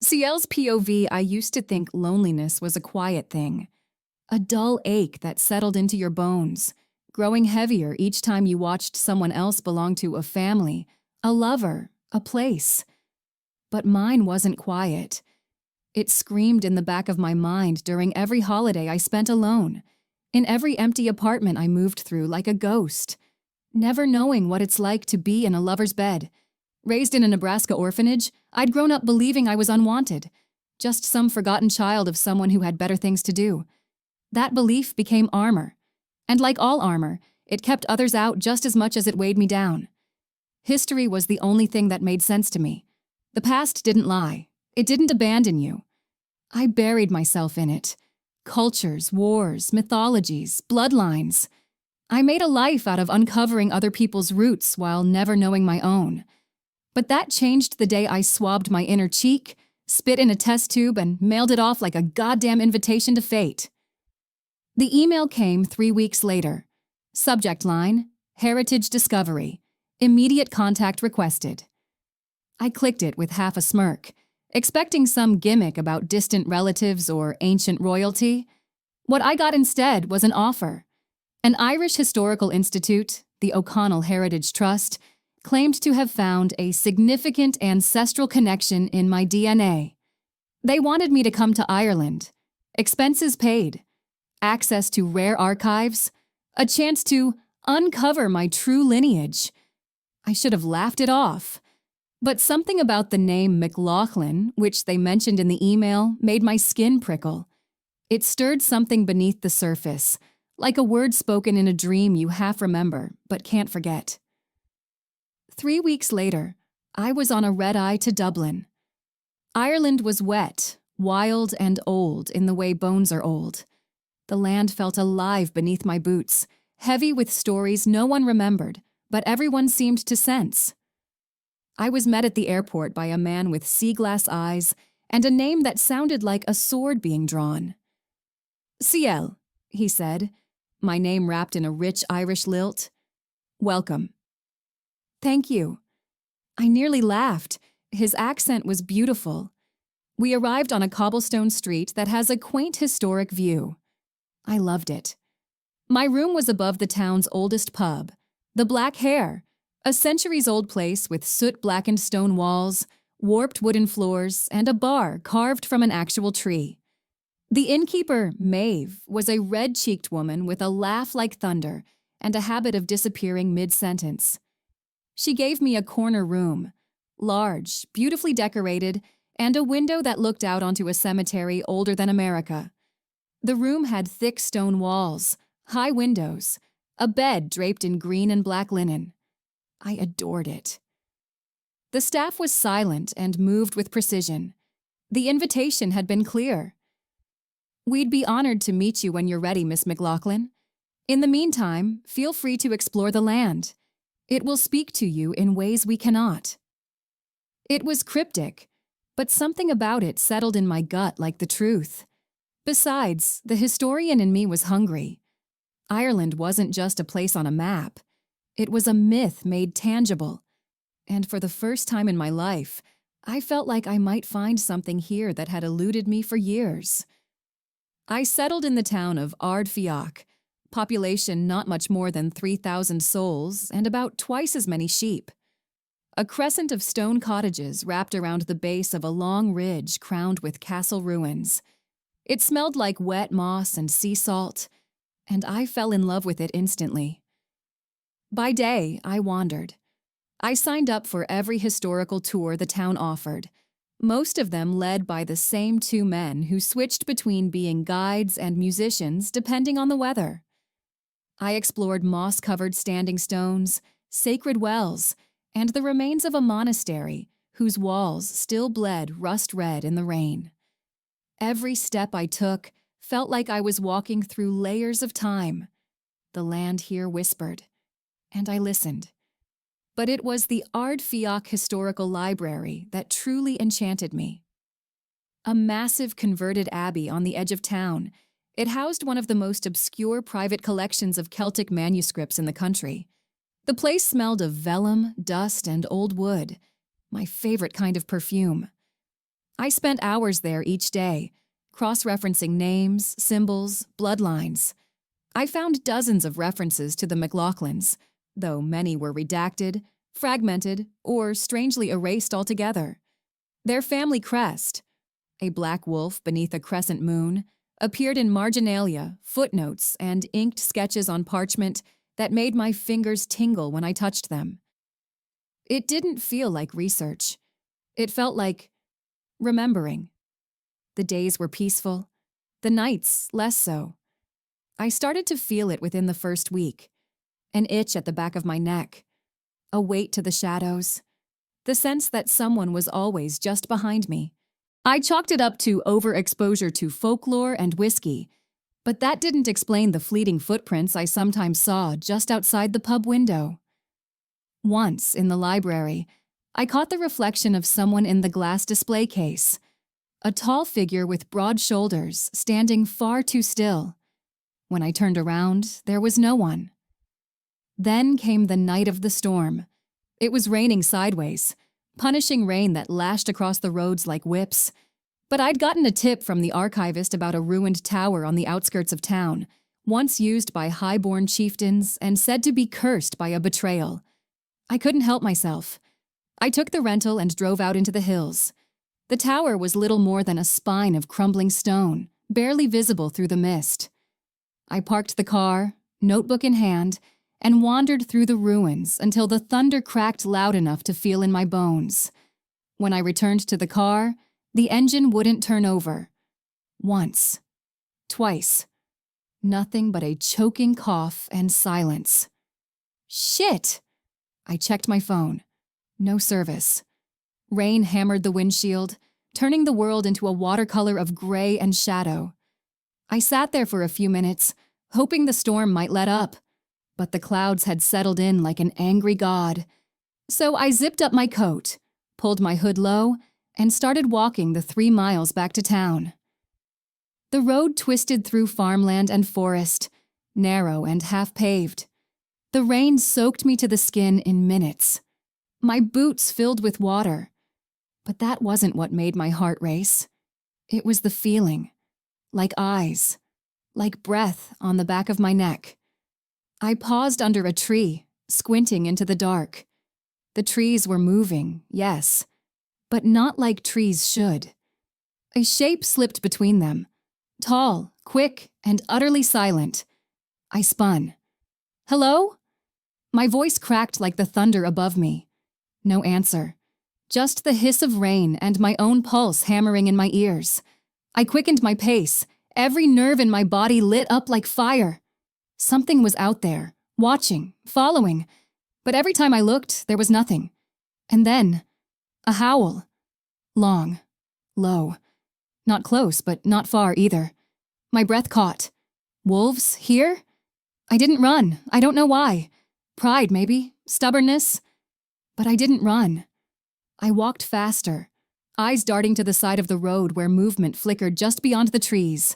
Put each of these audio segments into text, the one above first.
CL's POV, I used to think loneliness was a quiet thing. A dull ache that settled into your bones, growing heavier each time you watched someone else belong to a family, a lover, a place. But mine wasn't quiet. It screamed in the back of my mind during every holiday I spent alone, in every empty apartment I moved through like a ghost, never knowing what it's like to be in a lover's bed. Raised in a Nebraska orphanage, I'd grown up believing I was unwanted, just some forgotten child of someone who had better things to do. That belief became armor, and like all armor, it kept others out just as much as it weighed me down. History was the only thing that made sense to me. The past didn't lie. It didn't abandon you. I buried myself in it. Cultures, wars, mythologies, bloodlines. I made a life out of uncovering other people's roots while never knowing my own. But that changed the day I swabbed my inner cheek, spit in a test tube, and mailed it off like a goddamn invitation to fate. The email came 3 weeks later. Subject line, Heritage Discovery. Immediate contact requested. I clicked it with half a smirk, expecting some gimmick about distant relatives or ancient royalty. What I got instead was an offer. An Irish Historical Institute, the O'Connell Heritage Trust, claimed to have found a significant ancestral connection in my DNA. They wanted me to come to Ireland. Expenses paid. Access to rare archives. A chance to uncover my true lineage. I should have laughed it off. But something about the name McLaughlin, which they mentioned in the email, made my skin prickle. It stirred something beneath the surface, like a word spoken in a dream you half remember but can't forget. 3 weeks later, I was on a red-eye to Dublin. Ireland was wet, wild, and old in the way bones are old. The land felt alive beneath my boots, heavy with stories no one remembered, but everyone seemed to sense. I was met at the airport by a man with sea-glass eyes and a name that sounded like a sword being drawn. "CL," he said, my name wrapped in a rich Irish lilt. "Welcome." "Thank you." I nearly laughed. His accent was beautiful. We arrived on a cobblestone street that has a quaint historic view. I loved it. My room was above the town's oldest pub, the Black Hare, a centuries-old place with soot-blackened stone walls, warped wooden floors, and a bar carved from an actual tree. The innkeeper, Maeve, was a red-cheeked woman with a laugh like thunder and a habit of disappearing mid-sentence. She gave me a corner room, large, beautifully decorated, and a window that looked out onto a cemetery older than America. The room had thick stone walls, high windows, a bed draped in green and black linen. I adored it. The staff was silent and moved with precision. The invitation had been clear. "We'd be honored to meet you when you're ready, Miss McLaughlin. In the meantime, feel free to explore the land. It will speak to you in ways we cannot." It was cryptic, but something about it settled in my gut like the truth. Besides, the historian in me was hungry. Ireland wasn't just a place on a map. It was a myth made tangible. And for the first time in my life, I felt like I might find something here that had eluded me for years. I settled in the town of Ardfiach, population not much more than 3,000 souls and about twice as many sheep. A crescent of stone cottages wrapped around the base of a long ridge crowned with castle ruins. It smelled like wet moss and sea salt, and I fell in love with it instantly. By day, I wandered. I signed up for every historical tour the town offered, most of them led by the same two men who switched between being guides and musicians depending on the weather. I explored moss-covered standing stones, sacred wells, and the remains of a monastery whose walls still bled rust-red in the rain. Every step I took felt like I was walking through layers of time. The land here whispered, and I listened. But it was the Ardfiach Historical Library that truly enchanted me. A massive converted abbey on the edge of town, it housed one of the most obscure private collections of Celtic manuscripts in the country. The place smelled of vellum, dust, and old wood, my favorite kind of perfume. I spent hours there each day, cross-referencing names, symbols, bloodlines. I found dozens of references to the McLaughlins, though many were redacted, fragmented, or strangely erased altogether. Their family crest, a black wolf beneath a crescent moon, appeared in marginalia, footnotes, and inked sketches on parchment that made my fingers tingle when I touched them. It didn't feel like research. It felt like remembering. The days were peaceful, the nights less so. I started to feel it within the first week. An itch at the back of my neck, a weight to the shadows, the sense that someone was always just behind me. I chalked it up to overexposure to folklore and whiskey, but that didn't explain the fleeting footprints I sometimes saw just outside the pub window. Once, in the library, I caught the reflection of someone in the glass display case, a tall figure with broad shoulders, standing far too still. When I turned around, there was no one. Then came the night of the storm. It was raining sideways, punishing rain that lashed across the roads like whips. But I'd gotten a tip from the archivist about a ruined tower on the outskirts of town, once used by high-born chieftains and said to be cursed by a betrayal. I couldn't help myself. I took the rental and drove out into the hills. The tower was little more than a spine of crumbling stone, barely visible through the mist. I parked the car, notebook in hand, and wandered through the ruins until the thunder cracked loud enough to feel in my bones. When I returned to the car, the engine wouldn't turn over. Once. Twice. Nothing but a choking cough and silence. Shit! I checked my phone. No service. Rain hammered the windshield, turning the world into a watercolor of gray and shadow. I sat there for a few minutes, hoping the storm might let up, but the clouds had settled in like an angry god. So I zipped up my coat, pulled my hood low, and started walking the 3 miles back to town. The road twisted through farmland and forest, narrow and half-paved. The rain soaked me to the skin in minutes. My boots filled with water. But that wasn't what made my heart race. It was the feeling, like eyes, like breath on the back of my neck. I paused under a tree, squinting into the dark. The trees were moving, yes, but not like trees should. A shape slipped between them, tall, quick, and utterly silent. I spun. Hello? My voice cracked like the thunder above me. No answer. Just the hiss of rain and my own pulse hammering in my ears. I quickened my pace, every nerve in my body lit up like fire. Something was out there, watching, following, but every time I looked, there was nothing. And then, a howl. Long, low. Not close, but not far either. My breath caught. Wolves, here? I didn't run. I don't know why. Pride, maybe. Stubbornness. But I didn't run. I walked faster, eyes darting to the side of the road where movement flickered just beyond the trees.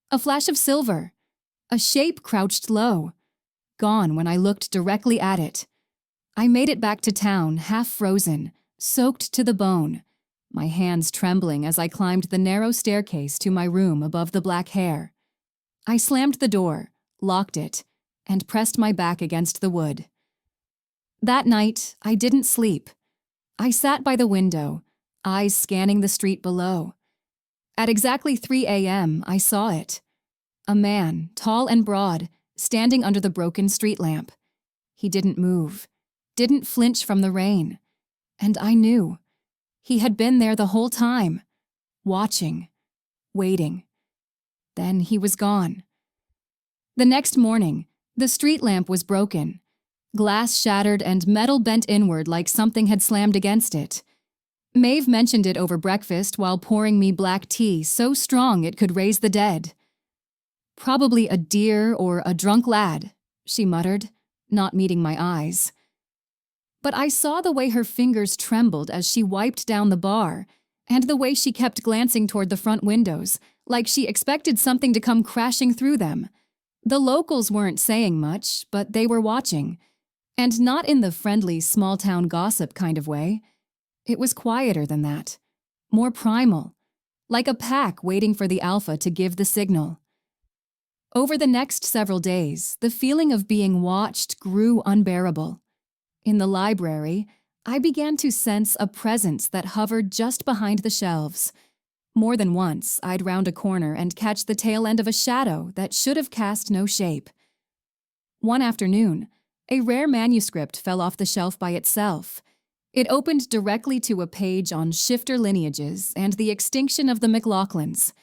A flash of silver. A shape crouched low. Gone when I looked directly at it. I made it back to town, half frozen, soaked to the bone, my hands trembling as I climbed the narrow staircase to my room above the black hair. I slammed the door, locked it, and pressed my back against the wood. That night, I didn't sleep. I sat by the window, eyes scanning the street below. At exactly 3 a.m., I saw it. A man, tall and broad, standing under the broken street lamp. He didn't move, didn't flinch from the rain. And I knew. He had been there the whole time, watching, waiting. Then he was gone. The next morning, the street lamp was broken. Glass shattered and metal bent inward like something had slammed against it. Maeve mentioned it over breakfast while pouring me black tea so strong it could raise the dead. Probably a deer or a drunk lad, she muttered, not meeting my eyes. But I saw the way her fingers trembled as she wiped down the bar, and the way she kept glancing toward the front windows, like she expected something to come crashing through them. The locals weren't saying much, but they were watching. And not in the friendly small-town gossip kind of way. It was quieter than that. more primal, like a pack waiting for the alpha to give the signal. Over the next several days, the feeling of being watched grew unbearable. In the library, I began to sense a presence that hovered just behind the shelves. More than once, I'd round a corner and catch the tail end of a shadow that should have cast no shape. One afternoon, a rare manuscript fell off the shelf by itself. It opened directly to a page on shifter lineages and the extinction of the McLaughlins.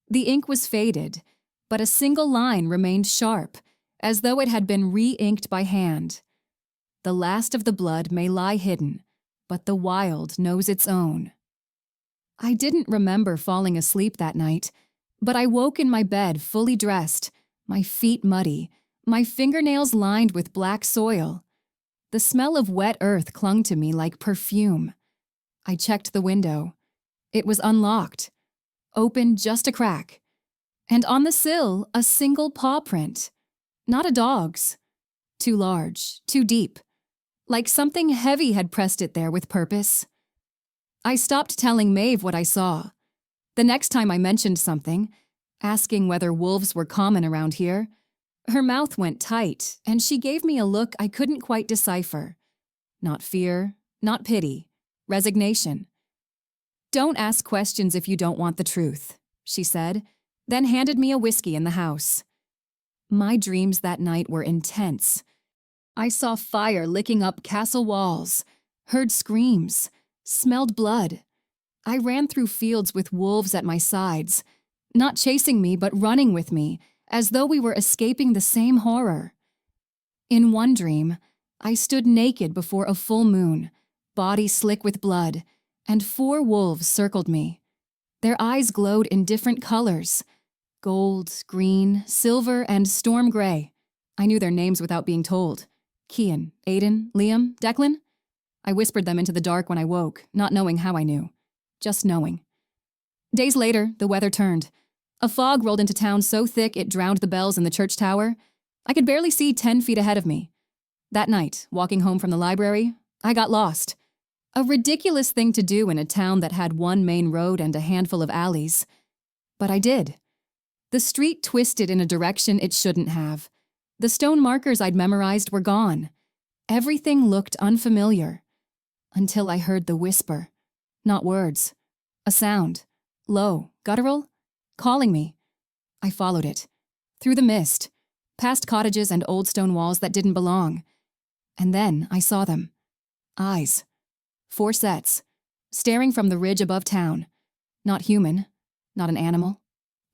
The ink was faded, but a single line remained sharp, as though it had been re-inked by hand. The last of the blood may lie hidden, but the wild knows its own. I didn't remember falling asleep that night, but I woke in my bed fully dressed, my feet muddy, my fingernails lined with black soil. The smell of wet earth clung to me like perfume. I checked the window. It was unlocked, open just a crack, and on the sill a single paw print. Not a dog's. Too large, too deep, like something heavy had pressed it there with purpose. I stopped telling Maeve what I saw. The next time I mentioned something, asking whether wolves were common around here, her mouth went tight, and she gave me a look I couldn't quite decipher. Not fear, not pity, resignation. "Don't ask questions if you don't want the truth," she said, then handed me a whiskey in the house. My dreams that night were intense. I saw fire licking up castle walls, heard screams, smelled blood. I ran through fields with wolves at my sides, not chasing me but running with me, as though we were escaping the same horror. In one dream, I stood naked before a full moon, body slick with blood, and 4 wolves circled me. Their eyes glowed in different colors: gold, green, silver, and storm gray. I knew their names without being told. Kian, Aiden, Liam, Declan. I whispered them into the dark when I woke, not knowing how I knew. Just knowing. Days later, the weather turned. A fog rolled into town so thick it drowned the bells in the church tower. I could barely see 10 feet ahead of me. That night, walking home from the library, I got lost. A ridiculous thing to do in a town that had one main road and a handful of alleys. But I did. The street twisted in a direction it shouldn't have. The stone markers I'd memorized were gone. Everything looked unfamiliar. Until I heard the whisper. Not words. A sound. Low, guttural, calling me. I followed it. Through the mist. Past cottages and old stone walls that didn't belong. And then I saw them. Eyes. 4 sets. Staring from the ridge above town. Not human. Not an animal.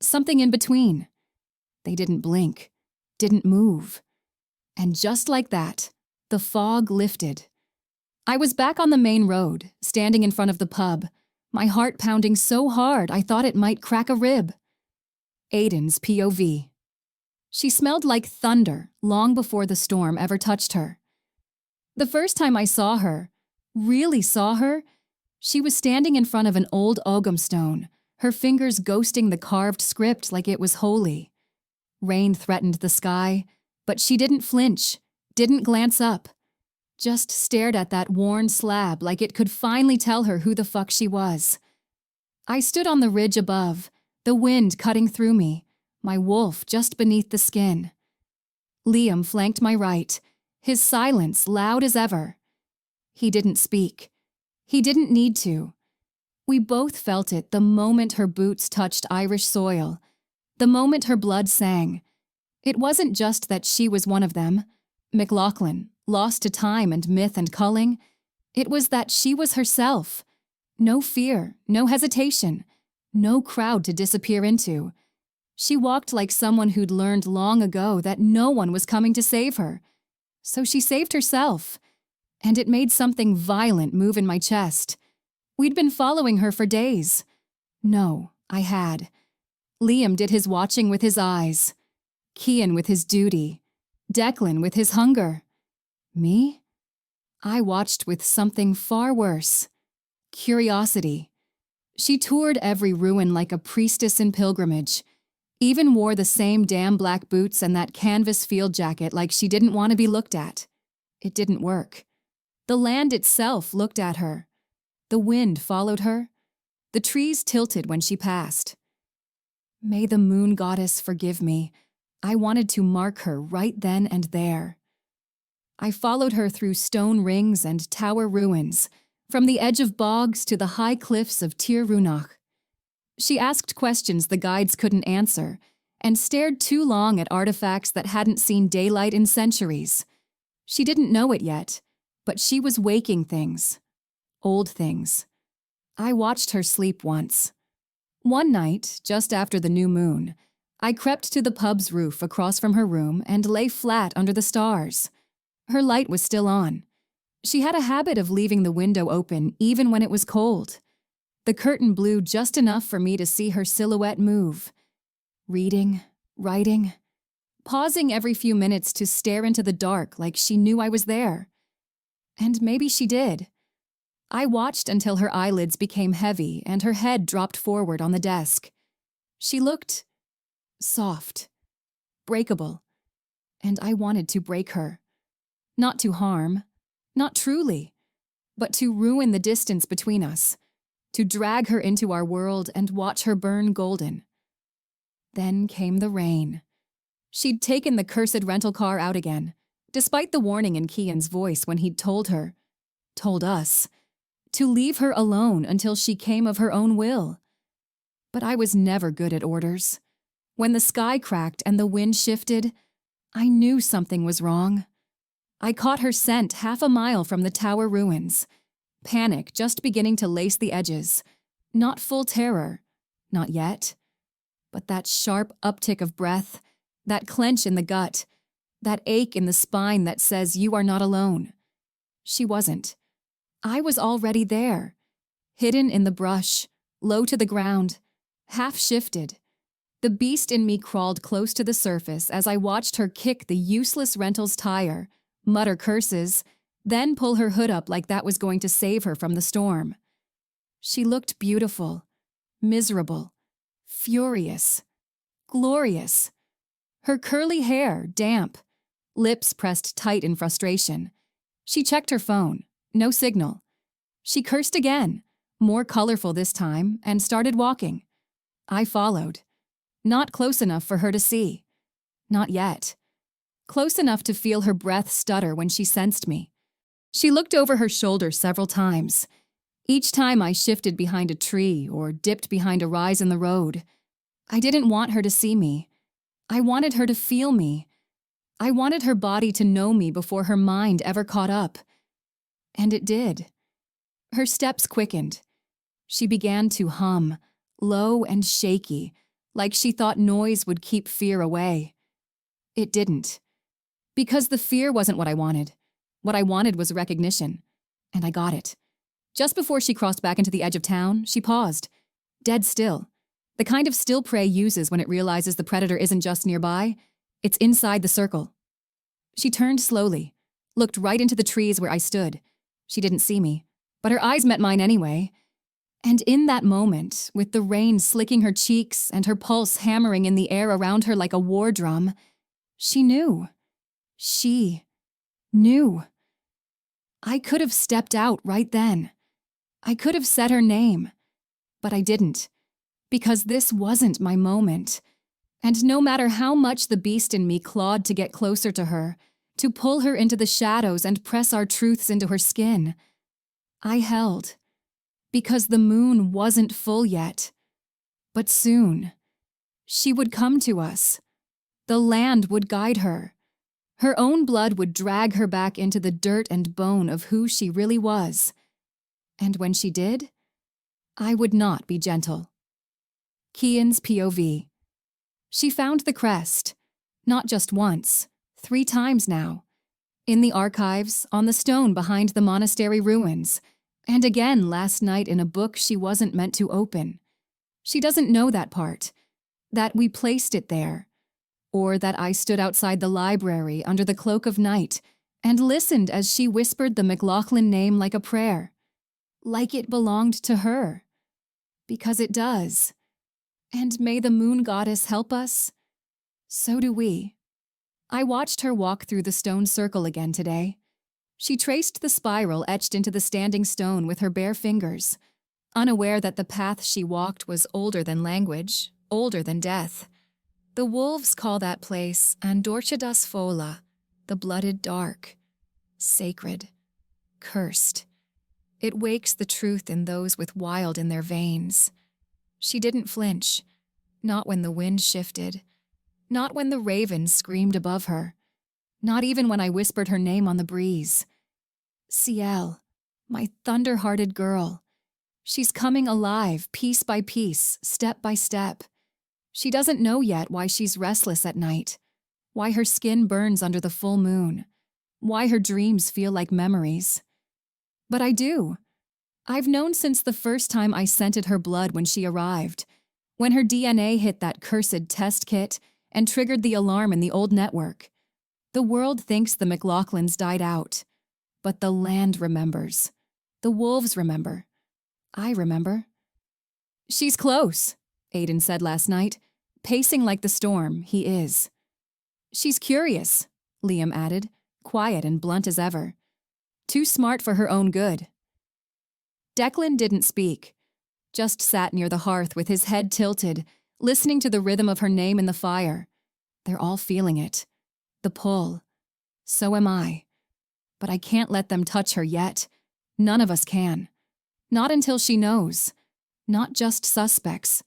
Something in between. They didn't blink. Didn't move. And just like that, the fog lifted. I was back on the main road, standing in front of the pub, my heart pounding so hard I thought it might crack a rib. Aiden's POV. She smelled like thunder long before the storm ever touched her. The first time I saw her, really saw her, she was standing in front of an old Ogham stone, her fingers ghosting the carved script like it was holy. Rain threatened the sky, but she didn't flinch, didn't glance up, just stared at that worn slab like it could finally tell her who the fuck she was. I stood on the ridge above, the wind cutting through me, my wolf just beneath the skin. Liam flanked my right, his silence loud as ever. He didn't speak. He didn't need to. We both felt it the moment her boots touched Irish soil, the moment her blood sang. It wasn't just that she was one of them, McLaughlin, lost to time and myth and culling. It was that she was herself. No fear, no hesitation, no crowd to disappear into. She walked like someone who'd learned long ago that no one was coming to save her. So she saved herself. And it made something violent move in my chest. We'd been following her for days. No, I had. Liam did his watching with his eyes. Kian with his duty. Declan with his hunger. Me? I watched with something far worse. Curiosity. She toured every ruin like a priestess in pilgrimage. Even wore the same damn black boots and that canvas field jacket like she didn't want to be looked at. It didn't work. The land itself looked at her. The wind followed her. The trees tilted when she passed. May the moon goddess forgive me. I wanted to mark her right then and there. I followed her through stone rings and tower ruins, from the edge of bogs to the high cliffs of Tir Runach. She asked questions the guides couldn't answer, and stared too long at artifacts that hadn't seen daylight in centuries. She didn't know it yet, but she was waking things. Old things. I watched her sleep once. One night, just after the new moon, I crept to the pub's roof across from her room and lay flat under the stars. Her light was still on. She had a habit of leaving the window open even when it was cold. The curtain blew just enough for me to see her silhouette move. Reading, writing, pausing every few minutes to stare into the dark like she knew I was there. And maybe she did. I watched until her eyelids became heavy and her head dropped forward on the desk. She looked soft, breakable, and I wanted to break her. Not to harm, not truly, but to ruin the distance between us, to drag her into our world and watch her burn golden. Then came the rain. She'd taken the cursed rental car out again, despite the warning in Kian's voice when he'd told us, to leave her alone until she came of her own will. But I was never good at orders. When the sky cracked and the wind shifted, I knew something was wrong. I caught her scent half a mile from the tower ruins, panic just beginning to lace the edges. Not full terror, not yet. But that sharp uptick of breath, that clench in the gut, that ache in the spine that says you are not alone. She wasn't. I was already there, hidden in the brush, low to the ground, half shifted. The beast in me crawled close to the surface as I watched her kick the useless rental's tire, mutter curses, then pull her hood up like that was going to save her from the storm. She looked beautiful, miserable, furious, glorious. Her curly hair damp, lips pressed tight in frustration. She checked her phone. No signal. She cursed again, more colorful this time, and started walking. I followed. Not close enough for her to see. Not yet. Close enough to feel her breath stutter when she sensed me. She looked over her shoulder several times. Each time I shifted behind a tree or dipped behind a rise in the road. I didn't want her to see me. I wanted her to feel me. I wanted her body to know me before her mind ever caught up. And it did. Her steps quickened. She began to hum, low and shaky, like she thought noise would keep fear away. It didn't. Because the fear wasn't what I wanted. What I wanted was recognition. And I got it. Just before she crossed back into the edge of town, she paused, dead still. The kind of still prey uses when it realizes the predator isn't just nearby, it's inside the circle. She turned slowly, looked right into the trees where I stood. She didn't see me, but her eyes met mine anyway. And in that moment, with the rain slicking her cheeks and her pulse hammering in the air around her like a war drum, she knew. She knew. I could have stepped out right then. I could have said her name, but I didn't, because this wasn't my moment. And no matter how much the beast in me clawed to get closer to her, to pull her into the shadows and press our truths into her skin, I held, because the moon wasn't full yet. But soon, she would come to us. The land would guide her. Her own blood would drag her back into the dirt and bone of who she really was. And when she did, I would not be gentle. Kian's POV. She found the crest, not just once, 3 times now. In the archives, on the stone behind the monastery ruins, and again last night in a book she wasn't meant to open. She doesn't know that part, that we placed it there, or that I stood outside the library under the cloak of night and listened as she whispered the McLaughlin name like a prayer, like it belonged to her. Because it does. And may the moon goddess help us. So do we. I watched her walk through the stone circle again today. She traced the spiral etched into the standing stone with her bare fingers, unaware that the path she walked was older than language, older than death. The wolves call that place Andorcha das Fola, the blooded dark, sacred, cursed. It wakes the truth in those with wild in their veins. She didn't flinch, not when the wind shifted, not when the ravens screamed above her, not even when I whispered her name on the breeze. Ciel, my thunder-hearted girl. She's coming alive, piece by piece, step by step. She doesn't know yet why she's restless at night, why her skin burns under the full moon, why her dreams feel like memories. But I do. I've known since the first time I scented her blood when she arrived, when her DNA hit that cursed test kit and triggered the alarm in the old network. The world thinks the McLaughlins died out, but the land remembers. The wolves remember. I remember. She's close, Aiden said last night, pacing like the storm he is. She's curious, Liam added, quiet and blunt as ever. Too smart for her own good. Declan didn't speak, just sat near the hearth with his head tilted, listening to the rhythm of her name in the fire. They're all feeling it. The pull. So am I. But I can't let them touch her yet. None of us can. Not until she knows. Not just suspects.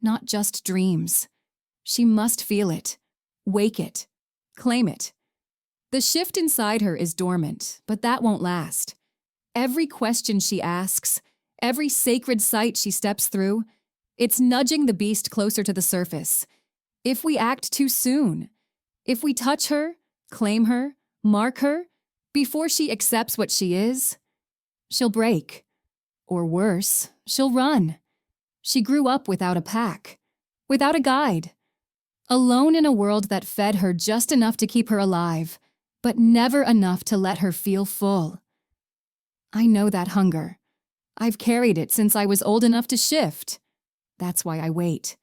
Not just dreams. She must feel it. Wake it. Claim it. The shift inside her is dormant, but that won't last. Every question she asks, every sacred site she steps through, it's nudging the beast closer to the surface. If we act too soon, if we touch her, claim her, mark her, before she accepts what she is, she'll break. Or worse, she'll run. She grew up without a pack, without a guide, alone in a world that fed her just enough to keep her alive, but never enough to let her feel full. I know that hunger. I've carried it since I was old enough to shift. That's why I wait.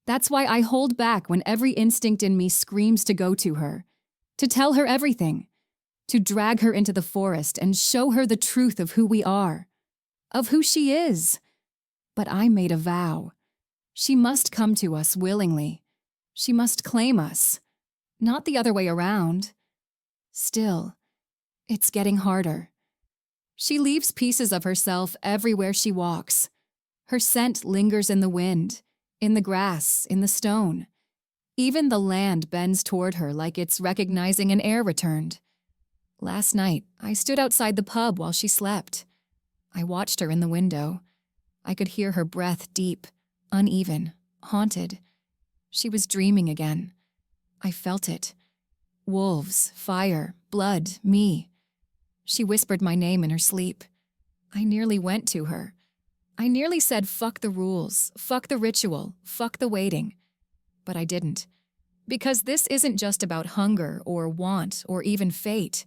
That's why I hold back when every instinct in me screams to go to her, to tell her everything, to drag her into the forest and show her the truth of who we are, of who she is. But I made a vow. She must come to us willingly. She must claim us, not the other way around. Still, it's getting harder. She leaves pieces of herself everywhere she walks. Her scent lingers in the wind, in the grass, in the stone. Even the land bends toward her like it's recognizing an air returned. Last night, I stood outside the pub while she slept. I watched her in the window. I could hear her breath deep, uneven, haunted. She was dreaming again. I felt it. Wolves, fire, blood, me. She whispered my name in her sleep. I nearly went to her. I nearly said fuck the rules, fuck the ritual, fuck the waiting. But I didn't. Because this isn't just about hunger or want or even fate.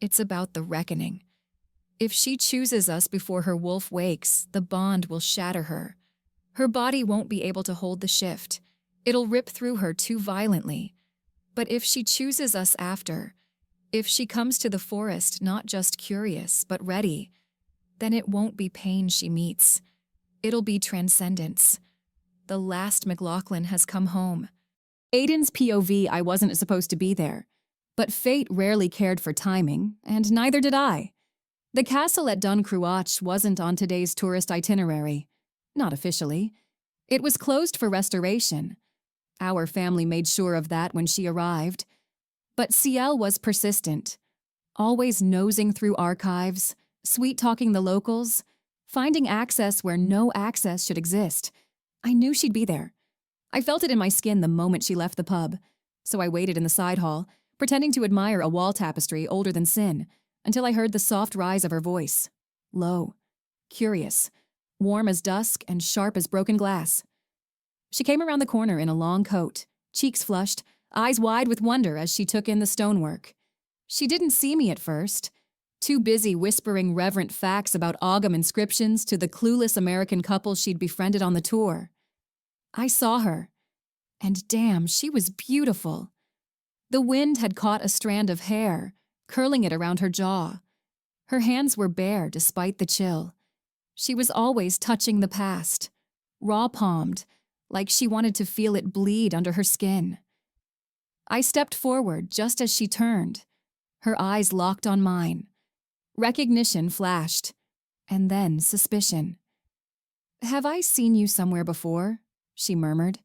It's about the reckoning. If she chooses us before her wolf wakes, the bond will shatter her. Her body won't be able to hold the shift. It'll rip through her too violently. But if she chooses us after, if she comes to the forest not just curious, but ready, then it won't be pain she meets. It'll be transcendence. The last McLaughlin has come home. Aiden's POV, I wasn't supposed to be there. But fate rarely cared for timing, and neither did I. The castle at Dun Cruach wasn't on today's tourist itinerary. Not officially. It was closed for restoration. Our family made sure of that when she arrived. But Ciel was persistent, always nosing through archives, sweet-talking the locals, finding access where no access should exist. I knew she'd be there. I felt it in my skin the moment she left the pub, so I waited in the side hall, pretending to admire a wall tapestry older than sin, until I heard the soft rise of her voice. Low, curious, warm as dusk and sharp as broken glass. She came around the corner in a long coat, cheeks flushed, eyes wide with wonder as she took in the stonework. She didn't see me at first, too busy whispering reverent facts about Ogham inscriptions to the clueless American couple she'd befriended on the tour. I saw her, and damn, she was beautiful. The wind had caught a strand of hair, curling it around her jaw. Her hands were bare despite the chill. She was always touching the past, raw-palmed, like she wanted to feel it bleed under her skin. I stepped forward just as she turned, her eyes locked on mine. Recognition flashed, and then suspicion. "Have I seen you somewhere before?" she murmured.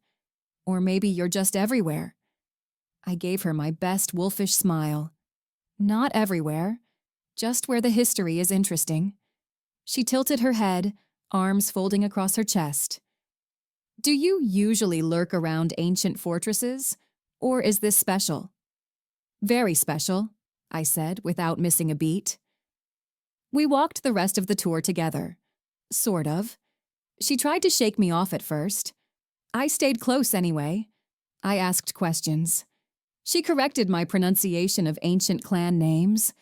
"Or maybe you're just everywhere." I gave her my best wolfish smile. "Not everywhere, just where the history is interesting." She tilted her head, arms folding across her chest. "Do you usually lurk around ancient fortresses, or is this special?" "Very special," I said without missing a beat. We walked the rest of the tour together. Sort of. She tried to shake me off at first. I stayed close anyway. I asked questions. She corrected my pronunciation of ancient clan names.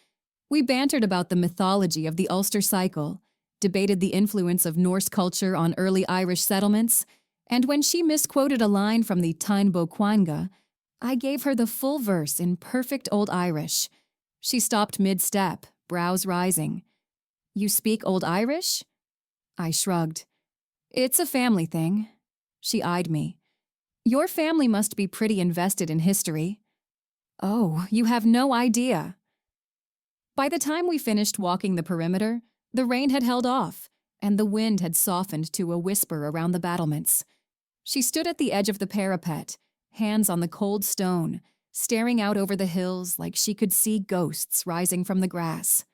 We bantered about the mythology of the Ulster cycle, debated the influence of Norse culture on early Irish settlements, and when she misquoted a line from the Táin Bó Cúailnge, I gave her the full verse in perfect Old Irish. She stopped mid-step, brows rising. "You speak Old Irish?" I shrugged. "It's a family thing." She eyed me. "Your family must be pretty invested in history." "Oh, you have no idea." By the time we finished walking the perimeter, the rain had held off, and the wind had softened to a whisper around the battlements. She stood at the edge of the parapet, hands on the cold stone, staring out over the hills like she could see ghosts rising from the grass.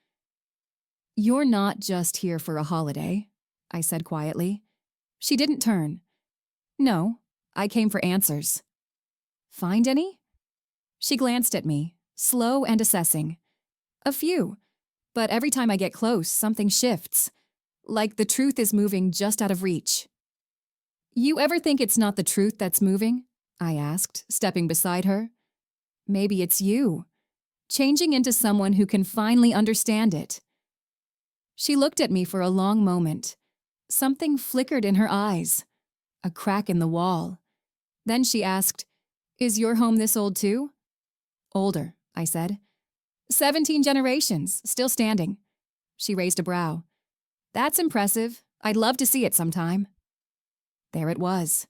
"You're not just here for a holiday," I said quietly. She didn't turn. "No, I came for answers." "Find any?" She glanced at me, slow and assessing. "A few, but every time I get close, something shifts. Like the truth is moving just out of reach." "You ever think it's not the truth that's moving?" I asked, stepping beside her. "Maybe it's you, changing into someone who can finally understand it." She looked at me for a long moment. Something flickered in her eyes. A crack in the wall. Then she asked, "Is your home this old too?" "Older," I said. 17 generations, still standing." She raised a brow. "That's impressive. I'd love to see it sometime." There it was.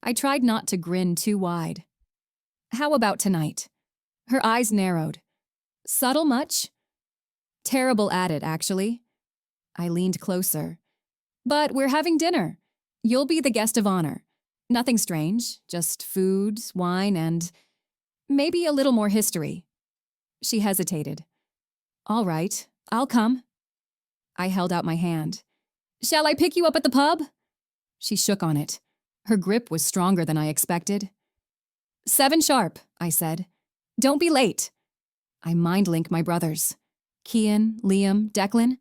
I tried not to grin too wide. "How about tonight?" Her eyes narrowed. "Subtle much?" "Terrible at it, actually." I leaned closer. "But we're having dinner. You'll be the guest of honor. Nothing strange, just food, wine, and maybe a little more history." She hesitated. "All right, I'll come." I held out my hand. "Shall I pick you up at the pub?" She shook on it. Her grip was stronger than I expected. 7 sharp, I said. "Don't be late." I mind-linked my brothers. Cian, Liam, Declan.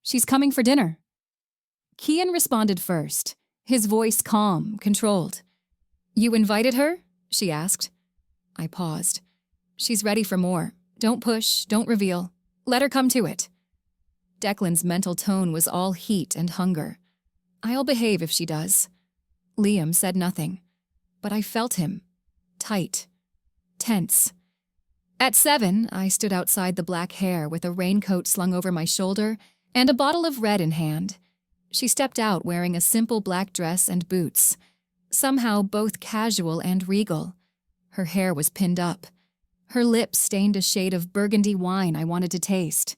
"She's coming for dinner." Cian responded first, his voice calm, controlled. "You invited her?" she asked. I paused. "She's ready for more. Don't push, don't reveal. Let her come to it." Declan's mental tone was all heat and hunger. "I'll behave if she does." Liam said nothing, but I felt him. Tight. Tense. At 7, I stood outside the Black Hare with a raincoat slung over my shoulder and a bottle of red in hand. She stepped out wearing a simple black dress and boots, somehow both casual and regal. Her hair was pinned up. Her lips stained a shade of burgundy wine I wanted to taste.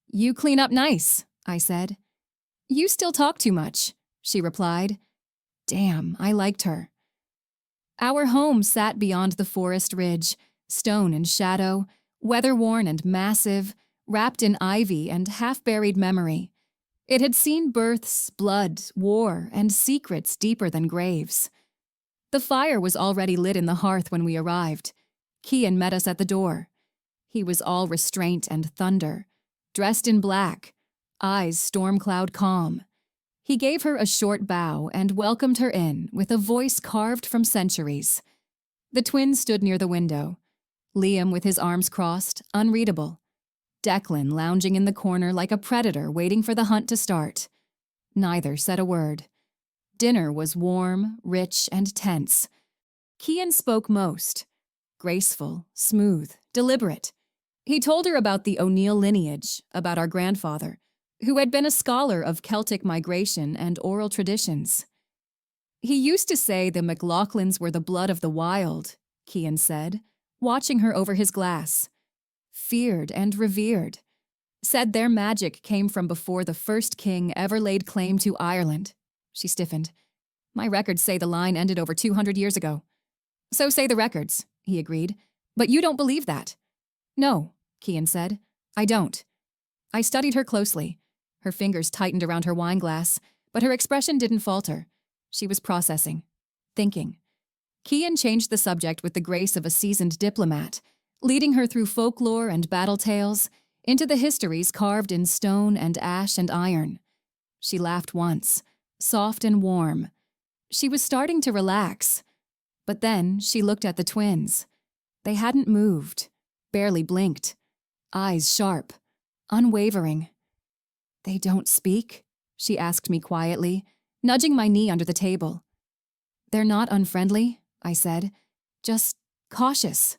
"You clean up nice," I said. "You still talk too much," she replied. Damn, I liked her. Our home sat beyond the forest ridge, stone and shadow, weather-worn and massive, wrapped in ivy and half-buried memory. It had seen births, blood, war, and secrets deeper than graves. The fire was already lit in the hearth when we arrived. Cian met us at the door. He was all restraint and thunder, dressed in black, eyes storm-cloud calm. He gave her a short bow and welcomed her in with a voice carved from centuries. The twins stood near the window. Liam with his arms crossed, unreadable. Declan lounging in the corner like a predator waiting for the hunt to start. Neither said a word. Dinner was warm, rich, and tense. Cian spoke most. Graceful, smooth, deliberate. He told her about the O'Neill lineage, about our grandfather, who had been a scholar of Celtic migration and oral traditions. He used to say the McLaughlins were the blood of the wild, Cian said, watching her over his glass. Feared and revered. Said their magic came from before the first king ever laid claim to Ireland. She stiffened. My records say the line ended over 200 years ago. So say the records, he agreed. But you don't believe that. No, Cian said. I don't. I studied her closely. Her fingers tightened around her wine glass, but her expression didn't falter. She was processing, thinking. Cian changed the subject with the grace of a seasoned diplomat, leading her through folklore and battle tales, into the histories carved in stone and ash and iron. She laughed once, soft and warm. She was starting to relax. But then she looked at the twins. They hadn't moved, barely blinked, eyes sharp, unwavering. They don't speak? She asked me quietly, nudging my knee under the table. They're not unfriendly, I said, just cautious.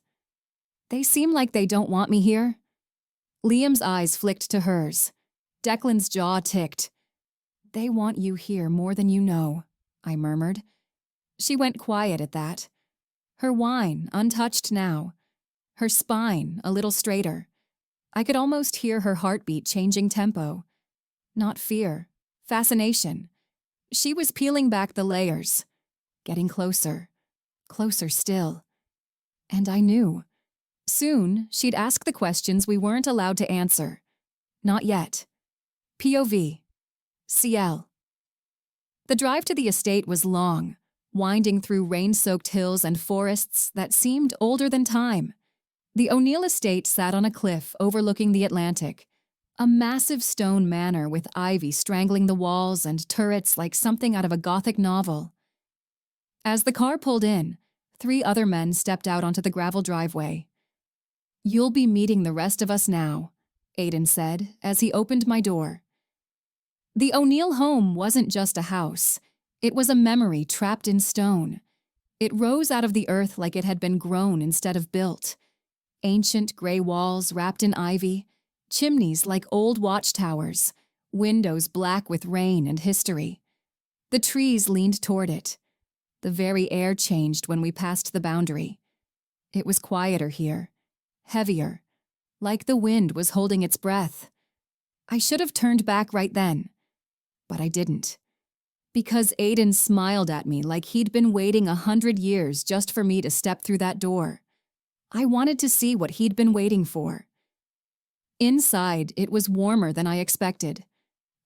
They seem like they don't want me here. Liam's eyes flicked to hers. Declan's jaw ticked. They want you here more than you know, I murmured. She went quiet at that. Her wine untouched now. Her spine a little straighter. I could almost hear her heartbeat changing tempo. Not fear, fascination. She was peeling back the layers. Getting closer. Closer still. And I knew. Soon, she'd ask the questions we weren't allowed to answer. Not yet. POV. CL. The drive to the estate was long, winding through rain-soaked hills and forests that seemed older than time. The O'Neill estate sat on a cliff overlooking the Atlantic, a massive stone manor with ivy strangling the walls and turrets like something out of a Gothic novel. As the car pulled in, 3 other men stepped out onto the gravel driveway. You'll be meeting the rest of us now, Aidan said as he opened my door. The O'Neill home wasn't just a house. It was a memory trapped in stone. It rose out of the earth like it had been grown instead of built. Ancient gray walls wrapped in ivy, chimneys like old watchtowers, windows black with rain and history. The trees leaned toward it. The very air changed when we passed the boundary. It was quieter here. Heavier, like the wind was holding its breath. I should have turned back right then, but I didn't. Because Aidan smiled at me like he'd been waiting 100 years just for me to step through that door. I wanted to see what he'd been waiting for. Inside, it was warmer than I expected.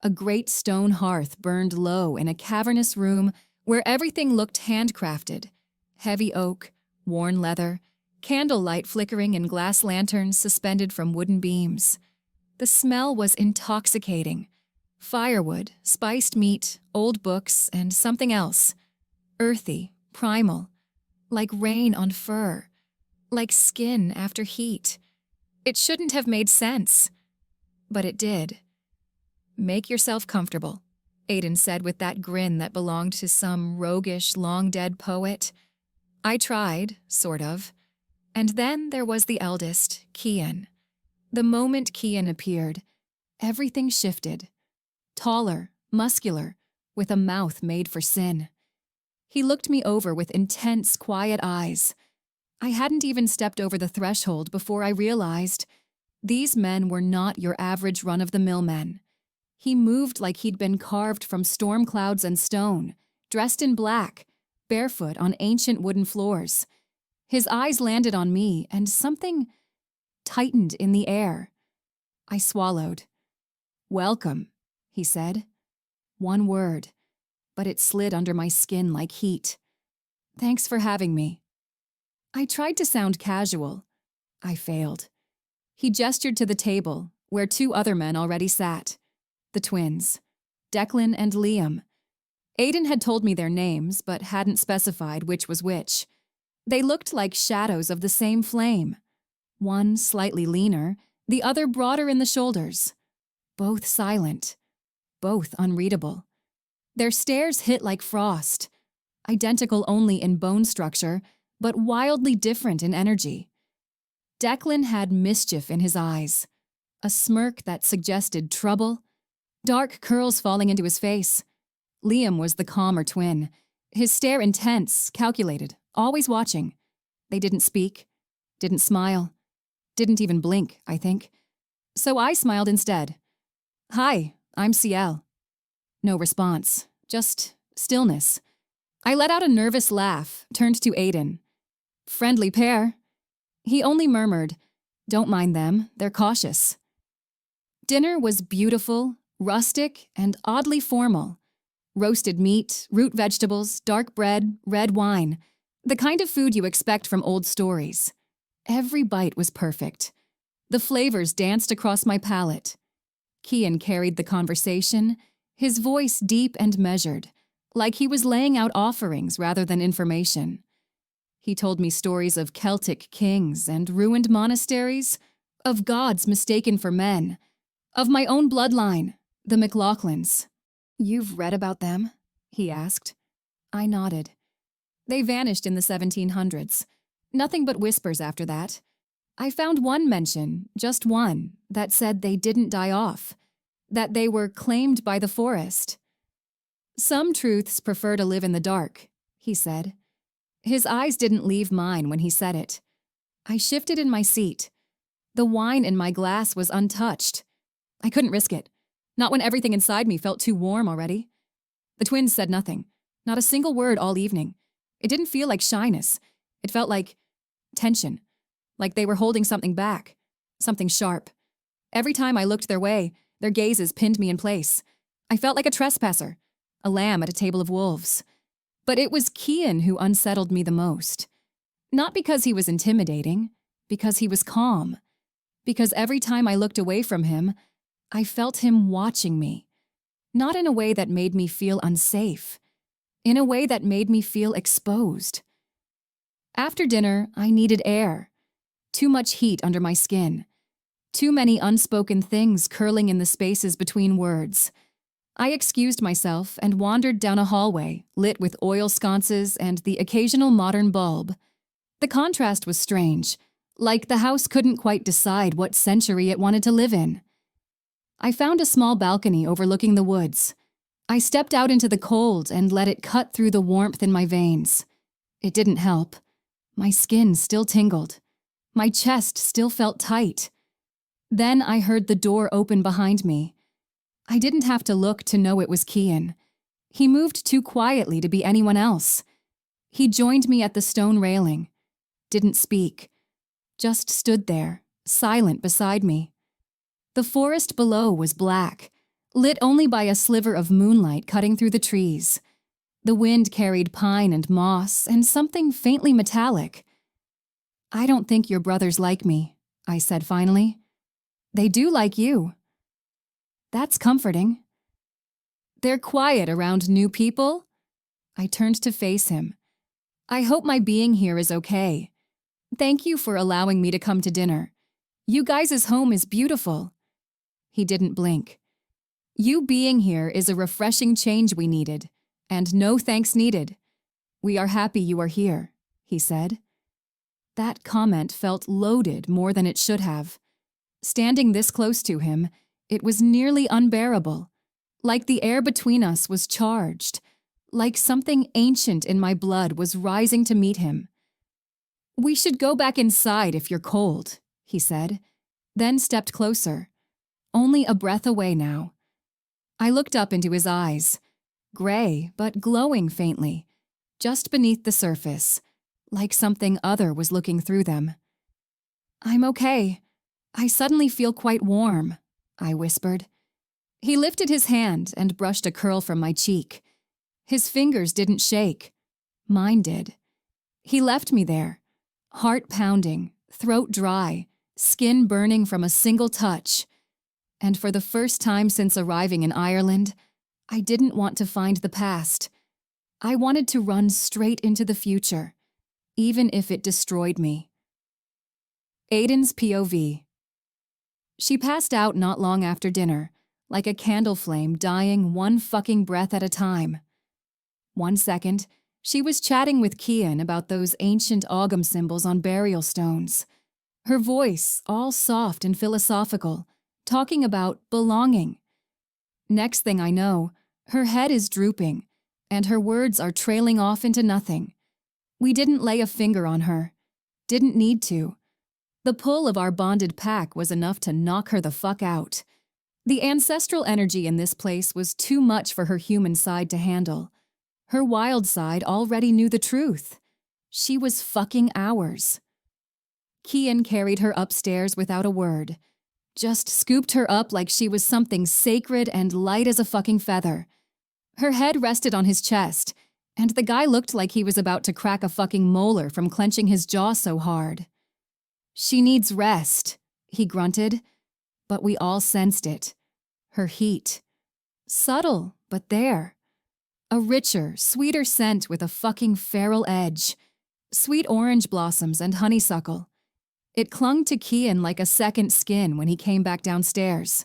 A great stone hearth burned low in a cavernous room where everything looked handcrafted. Heavy oak, worn leather, candlelight flickering in glass lanterns suspended from wooden beams. The smell was intoxicating. Firewood, spiced meat, old books, and something else. Earthy, primal. Like rain on fur. Like skin after heat. It shouldn't have made sense. But it did. Make yourself comfortable, Aidan said with that grin that belonged to some roguish, long-dead poet. I tried, sort of. And then there was the eldest, Cian. The moment Cian appeared, everything shifted. Taller, muscular, with a mouth made for sin. He looked me over with intense, quiet eyes. I hadn't even stepped over the threshold before I realized these men were not your average run-of-the-mill men. He moved like he'd been carved from storm clouds and stone, dressed in black, barefoot on ancient wooden floors. His eyes landed on me, and something tightened in the air. I swallowed. Welcome, he said. One word, but it slid under my skin like heat. Thanks for having me. I tried to sound casual. I failed. He gestured to the table, where 2 other men already sat. The twins, Declan and Liam. Aidan had told me their names, but hadn't specified which was which. They looked like shadows of the same flame. One slightly leaner, the other broader in the shoulders. Both silent. Both unreadable. Their stares hit like frost. Identical only in bone structure, but wildly different in energy. Declan had mischief in his eyes. A smirk that suggested trouble. dark curls falling into his face. Liam was the calmer twin, his stare intense, calculated, always watching. They didn't speak, didn't smile, didn't even blink, I think. So I smiled instead. "Hi, I'm CL." No response, just stillness. I let out a nervous laugh, turned to Aiden. "Friendly pair." He only murmured, "Don't mind them, they're cautious." Dinner was beautiful, rustic, and oddly formal. Roasted meat, root vegetables, dark bread, red wine. The kind of food you expect from old stories. Every bite was perfect. The flavors danced across my palate. Kian carried the conversation, his voice deep and measured, like he was laying out offerings rather than information. He told me stories of Celtic kings and ruined monasteries, of gods mistaken for men, of my own bloodline, the McLaughlins. "You've read about them?" he asked. I nodded. They vanished in the 1700s. Nothing but whispers after that. I found one mention, just one, that said they didn't die off, that they were claimed by the forest. "Some truths prefer to live in the dark," he said. His eyes didn't leave mine when he said it. I shifted in my seat. The wine in my glass was untouched. I couldn't risk it, not when everything inside me felt too warm already. The twins said nothing, not a single word all evening. It didn't feel like shyness. It felt like tension, like they were holding something back, something sharp. Every time I looked their way, their gazes pinned me in place. I felt like a trespasser, a lamb at a table of wolves. But it was Kian who unsettled me the most. Not because he was intimidating, because he was calm. Because every time I looked away from him, I felt him watching me. Not in a way that made me feel unsafe. In a way that made me feel exposed. After dinner, I needed air. Too much heat under my skin. Too many unspoken things curling in the spaces between words. I excused myself and wandered down a hallway lit with oil sconces and the occasional modern bulb. The contrast was strange, like the house couldn't quite decide what century it wanted to live in. I found a small balcony overlooking the woods. I stepped out into the cold and let it cut through the warmth in my veins. It didn't help. My skin still tingled. My chest still felt tight. Then I heard the door open behind me. I didn't have to look to know it was Kian. He moved too quietly to be anyone else. He joined me at the stone railing. Didn't speak. Just stood there, silent beside me. The forest below was black, lit only by a sliver of moonlight cutting through the trees. The wind carried pine and moss and something faintly metallic. "I don't think your brothers like me," I said finally. "They do like you." "That's comforting." "They're quiet around new people?" I turned to face him. "I hope my being here is okay. Thank you for allowing me to come to dinner. You guys' home is beautiful." He didn't blink. "You being here is a refreshing change we needed, and no thanks needed. We are happy you are here," he said. That comment felt loaded more than it should have. Standing this close to him, it was nearly unbearable. Like the air between us was charged. Like something ancient in my blood was rising to meet him. "We should go back inside if you're cold," he said, then stepped closer. Only a breath away now. I looked up into his eyes, gray but glowing faintly, just beneath the surface, like something other was looking through them. "I'm okay. I suddenly feel quite warm," I whispered. He lifted his hand and brushed a curl from my cheek. His fingers didn't shake. Mine did. He left me there, heart pounding, throat dry, skin burning from a single touch. And for the first time since arriving in Ireland, I didn't want to find the past. I wanted to run straight into the future, even if it destroyed me. Aiden's POV. She passed out not long after dinner, like a candle flame dying one fucking breath at a time. 1 second, she was chatting with Kian about those ancient Ogham symbols on burial stones. Her voice all soft and philosophical, talking about belonging. Next thing I know, her head is drooping, and her words are trailing off into nothing. We didn't lay a finger on her. Didn't need to. The pull of our bonded pack was enough to knock her the fuck out. The ancestral energy in this place was too much for her human side to handle. Her wild side already knew the truth. She was fucking ours. Kian carried her upstairs without a word. Just scooped her up like she was something sacred and light as a fucking feather. Her head rested on his chest, and the guy looked like he was about to crack a fucking molar from clenching his jaw so hard. "She needs rest," he grunted, but we all sensed it. Her heat. Subtle, but there. A richer, sweeter scent with a fucking feral edge. Sweet orange blossoms and honeysuckle. It clung to Kian like a second skin when he came back downstairs.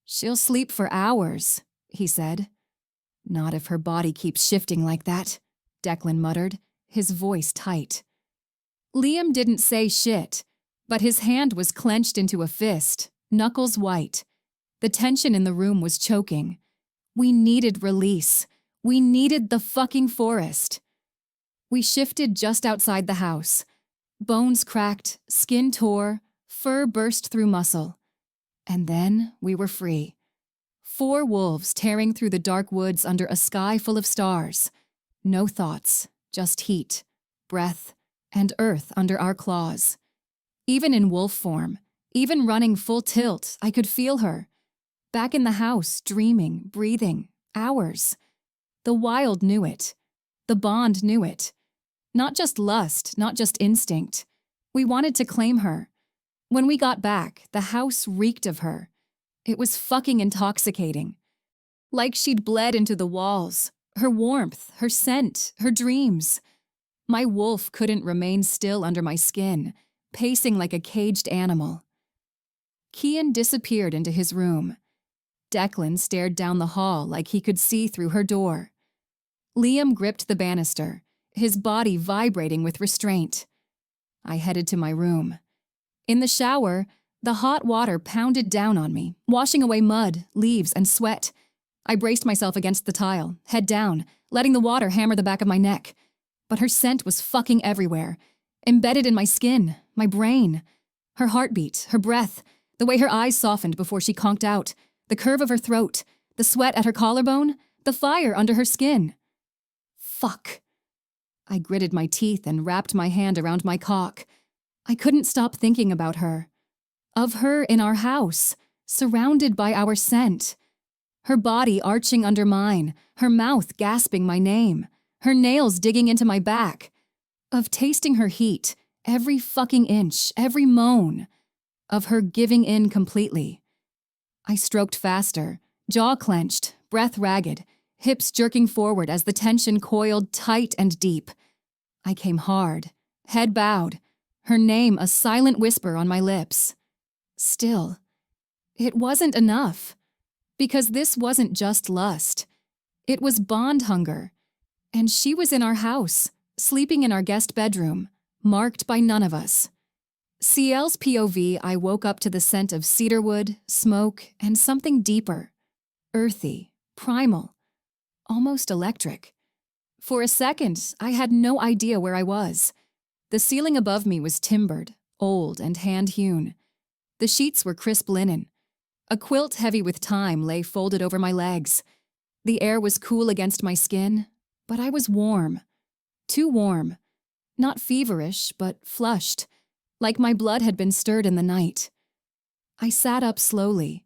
"She'll sleep for hours," he said. "Not if her body keeps shifting like that," Declan muttered, his voice tight. Liam didn't say shit, but his hand was clenched into a fist, knuckles white. The tension in the room was choking. We needed release. We needed the fucking forest. We shifted just outside the house. Bones cracked, skin tore, fur burst through muscle. And then we were free. 4 wolves tearing through the dark woods under a sky full of stars. No thoughts, just heat, breath, and earth under our claws. Even in wolf form, even running full tilt, I could feel her. Back in the house, dreaming, breathing, ours. The wild knew it. The bond knew it. Not just lust, not just instinct. We wanted to claim her. When we got back, the house reeked of her. It was fucking intoxicating. Like she'd bled into the walls. Her warmth, her scent, her dreams. My wolf couldn't remain still under my skin, pacing like a caged animal. Kian disappeared into his room. Declan stared down the hall like he could see through her door. Liam gripped the banister, his body vibrating with restraint. I headed to my room. In the shower, the hot water pounded down on me, washing away mud, leaves, and sweat. I braced myself against the tile, head down, letting the water hammer the back of my neck. But her scent was fucking everywhere, embedded in my skin, my brain. Her heartbeat, her breath, the way her eyes softened before she conked out, the curve of her throat, the sweat at her collarbone, the fire under her skin. Fuck. I gritted my teeth and wrapped my hand around my cock. I couldn't stop thinking about her. Of her in our house, surrounded by our scent. Her body arching under mine, her mouth gasping my name, her nails digging into my back. Of tasting her heat, every fucking inch, every moan. Of her giving in completely. I stroked faster, jaw clenched, breath ragged, hips jerking forward as the tension coiled tight and deep. I came hard, head bowed, her name a silent whisper on my lips. Still, it wasn't enough. Because this wasn't just lust. It was bond hunger. And she was in our house, sleeping in our guest bedroom, marked by none of us. CL's POV, I woke up to the scent of cedarwood, smoke, and something deeper. Earthy, primal, almost electric. For a second, I had no idea where I was. The ceiling above me was timbered, old, and hand-hewn. The sheets were crisp linen. A quilt heavy with time lay folded over my legs. The air was cool against my skin, but I was warm. Too warm. Not feverish, but flushed, like my blood had been stirred in the night. I sat up slowly,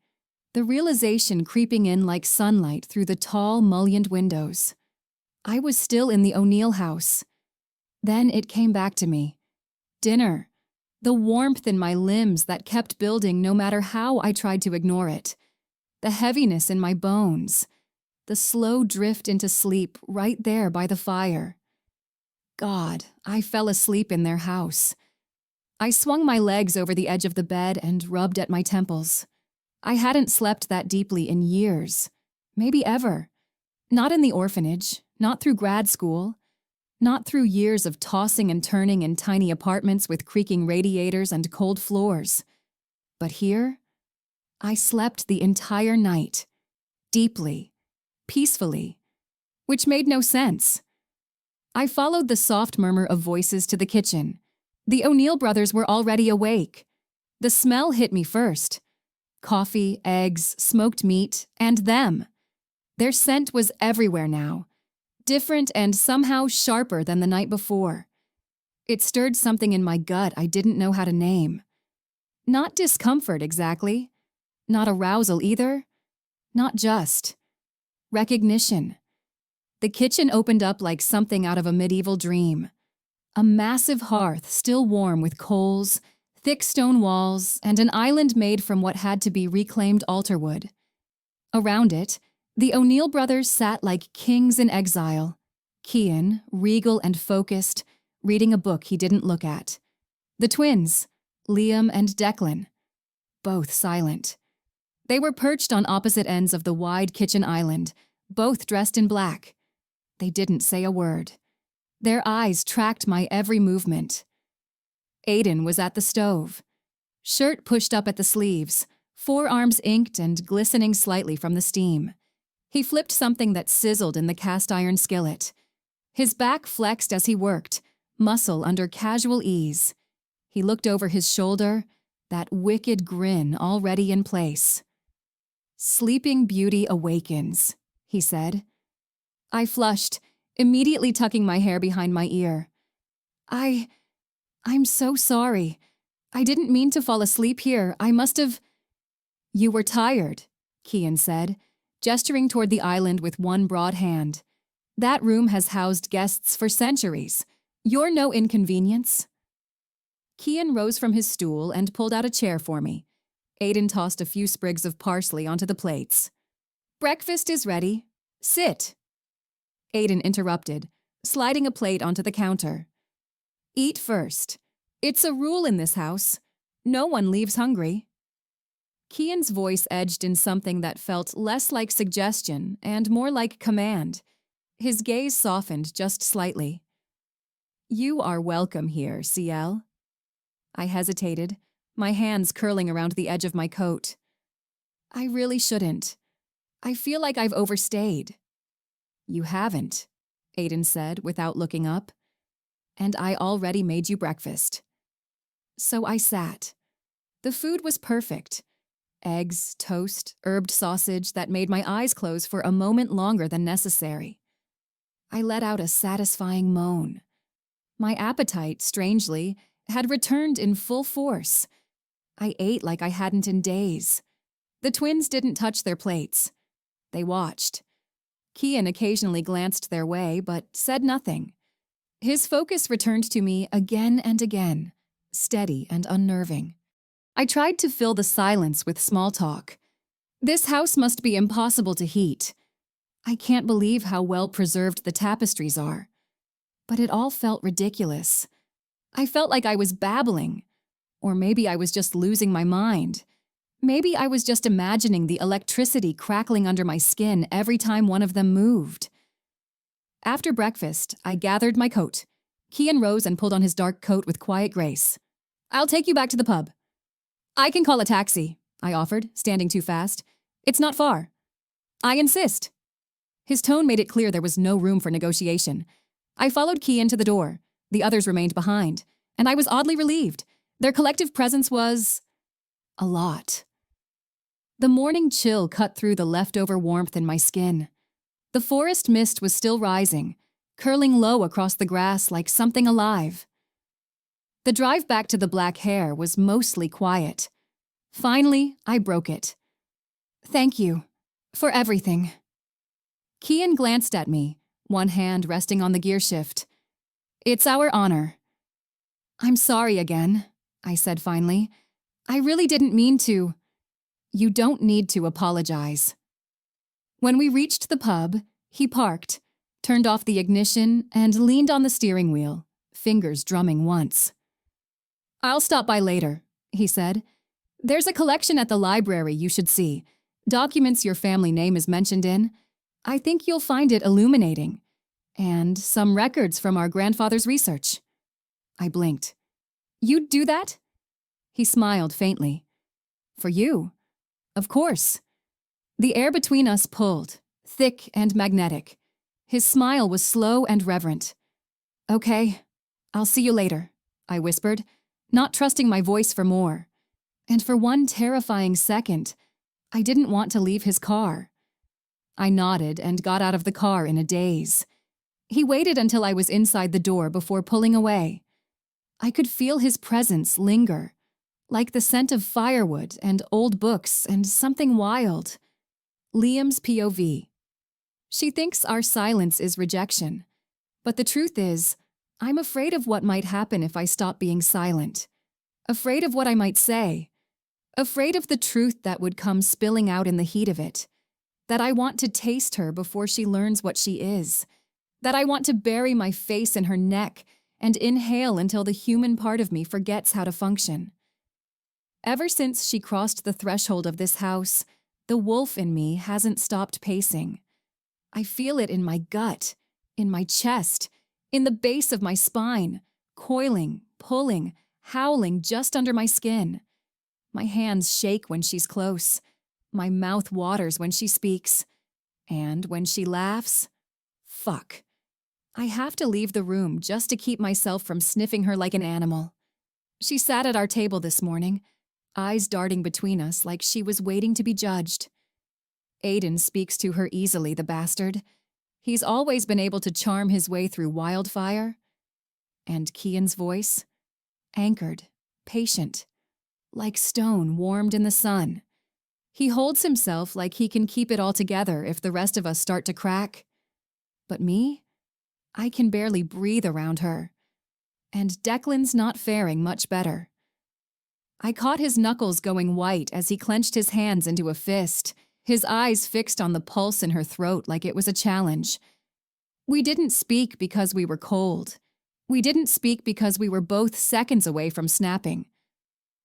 the realization creeping in like sunlight through the tall, mullioned windows. I was still in the O'Neill house. Then it came back to me. Dinner. The warmth in my limbs that kept building no matter how I tried to ignore it. The heaviness in my bones. The slow drift into sleep right there by the fire. God, I fell asleep in their house. I swung my legs over the edge of the bed and rubbed at my temples. I hadn't slept that deeply in years. Maybe ever. Not in the orphanage, not through grad school. Not through years of tossing and turning in tiny apartments with creaking radiators and cold floors. But here, I slept the entire night. deeply, peacefully, which made no sense. I followed the soft murmur of voices to the kitchen. The O'Neill brothers were already awake. The smell hit me first. Coffee, eggs, smoked meat, and them. Their scent was everywhere now, different and somehow sharper than the night before. It stirred something in my gut I didn't know how to name. Not discomfort exactly, not arousal either, not just recognition. The kitchen opened up like something out of a medieval dream. A massive hearth still warm with coals, thick stone walls, and an island made from what had to be reclaimed altar wood. Around it, the O'Neill brothers sat like kings in exile. Cian, regal and focused, reading a book he didn't look at. The twins, Liam and Declan, both silent. They were perched on opposite ends of the wide kitchen island, both dressed in black. They didn't say a word. Their eyes tracked my every movement. Aiden was at the stove. Shirt pushed up at the sleeves, forearms inked and glistening slightly from the steam. He flipped something that sizzled in the cast iron skillet. His back flexed as he worked, muscle under casual ease. He looked over his shoulder, that wicked grin already in place. "Sleeping Beauty awakens," he said. I flushed, immediately tucking my hair behind my ear. I'm so sorry. I didn't mean to fall asleep here. I must have... "You were tired," Cian said, gesturing toward the island with one broad hand. "That room has housed guests for centuries. You're no inconvenience." Cian rose from his stool and pulled out a chair for me. Aiden tossed a few sprigs of parsley onto the plates. "Breakfast is ready. Sit." Aiden interrupted, sliding a plate onto the counter. "Eat first. It's a rule in this house. No one leaves hungry." Cian's voice edged in something that felt less like suggestion and more like command. His gaze softened just slightly. "You are welcome here, CL." I hesitated, my hands curling around the edge of my coat. "I really shouldn't. I feel like I've overstayed." "You haven't," Aiden said without looking up. "And I already made you breakfast." So I sat. The food was perfect. Eggs, toast, herbed sausage that made my eyes close for a moment longer than necessary. I let out a satisfying moan. My appetite, strangely, had returned in full force. I ate like I hadn't in days. The twins didn't touch their plates. They watched. Cian occasionally glanced their way, but said nothing. His focus returned to me again and again, steady and unnerving. I tried to fill the silence with small talk. "This house must be impossible to heat. I can't believe how well preserved the tapestries are." But it all felt ridiculous. I felt like I was babbling. Or maybe I was just losing my mind. Maybe I was just imagining the electricity crackling under my skin every time one of them moved. After breakfast, I gathered my coat. Cian rose and pulled on his dark coat with quiet grace. "I'll take you back to the pub." "I can call a taxi," I offered, standing too fast. "It's not far." "I insist." His tone made it clear there was no room for negotiation. I followed Cian to the door. The others remained behind, and I was oddly relieved. Their collective presence was... a lot. The morning chill cut through the leftover warmth in my skin. The forest mist was still rising, curling low across the grass like something alive. The drive back to the Black Hare was mostly quiet. Finally, I broke it. "Thank you. For everything." Cian glanced at me, one hand resting on the gear shift. "It's our honor." "I'm sorry again," I said finally. "I really didn't mean to." "You don't need to apologize." When we reached the pub, he parked, turned off the ignition, and leaned on the steering wheel, fingers drumming once. "I'll stop by later," he said. "There's a collection at the library you should see. Documents your family name is mentioned in. I think you'll find it illuminating. And some records from our grandfather's research." I blinked. "You'd do that?" He smiled faintly. "For you? Of course." The air between us pulled, thick and magnetic. His smile was slow and reverent. "Okay, I'll see you later," I whispered, not trusting my voice for more. And for one terrifying second, I didn't want to leave his car. I nodded and got out of the car in a daze. He waited until I was inside the door before pulling away. I could feel his presence linger, like the scent of firewood and old books and something wild. Liam's POV. She thinks our silence is rejection, but the truth is, I'm afraid of what might happen if I stop being silent. Afraid of what I might say. Afraid of the truth that would come spilling out in the heat of it. That I want to taste her before she learns what she is. That I want to bury my face in her neck and inhale until the human part of me forgets how to function. Ever since she crossed the threshold of this house, the wolf in me hasn't stopped pacing. I feel it in my gut, in my chest, in the base of my spine, coiling, pulling, howling just under my skin. My hands shake when she's close. My mouth waters when she speaks. And when she laughs, fuck. I have to leave the room just to keep myself from sniffing her like an animal. She sat at our table this morning, eyes darting between us like she was waiting to be judged. Aiden speaks to her easily, the bastard. He's always been able to charm his way through wildfire. And Kian's voice? Anchored, patient, like stone warmed in the sun. He holds himself like he can keep it all together if the rest of us start to crack. But me? I can barely breathe around her. And Declan's not faring much better. I caught his knuckles going white as he clenched his hands into a fist, his eyes fixed on the pulse in her throat like it was a challenge. We didn't speak because we were cold. We didn't speak because we were both seconds away from snapping.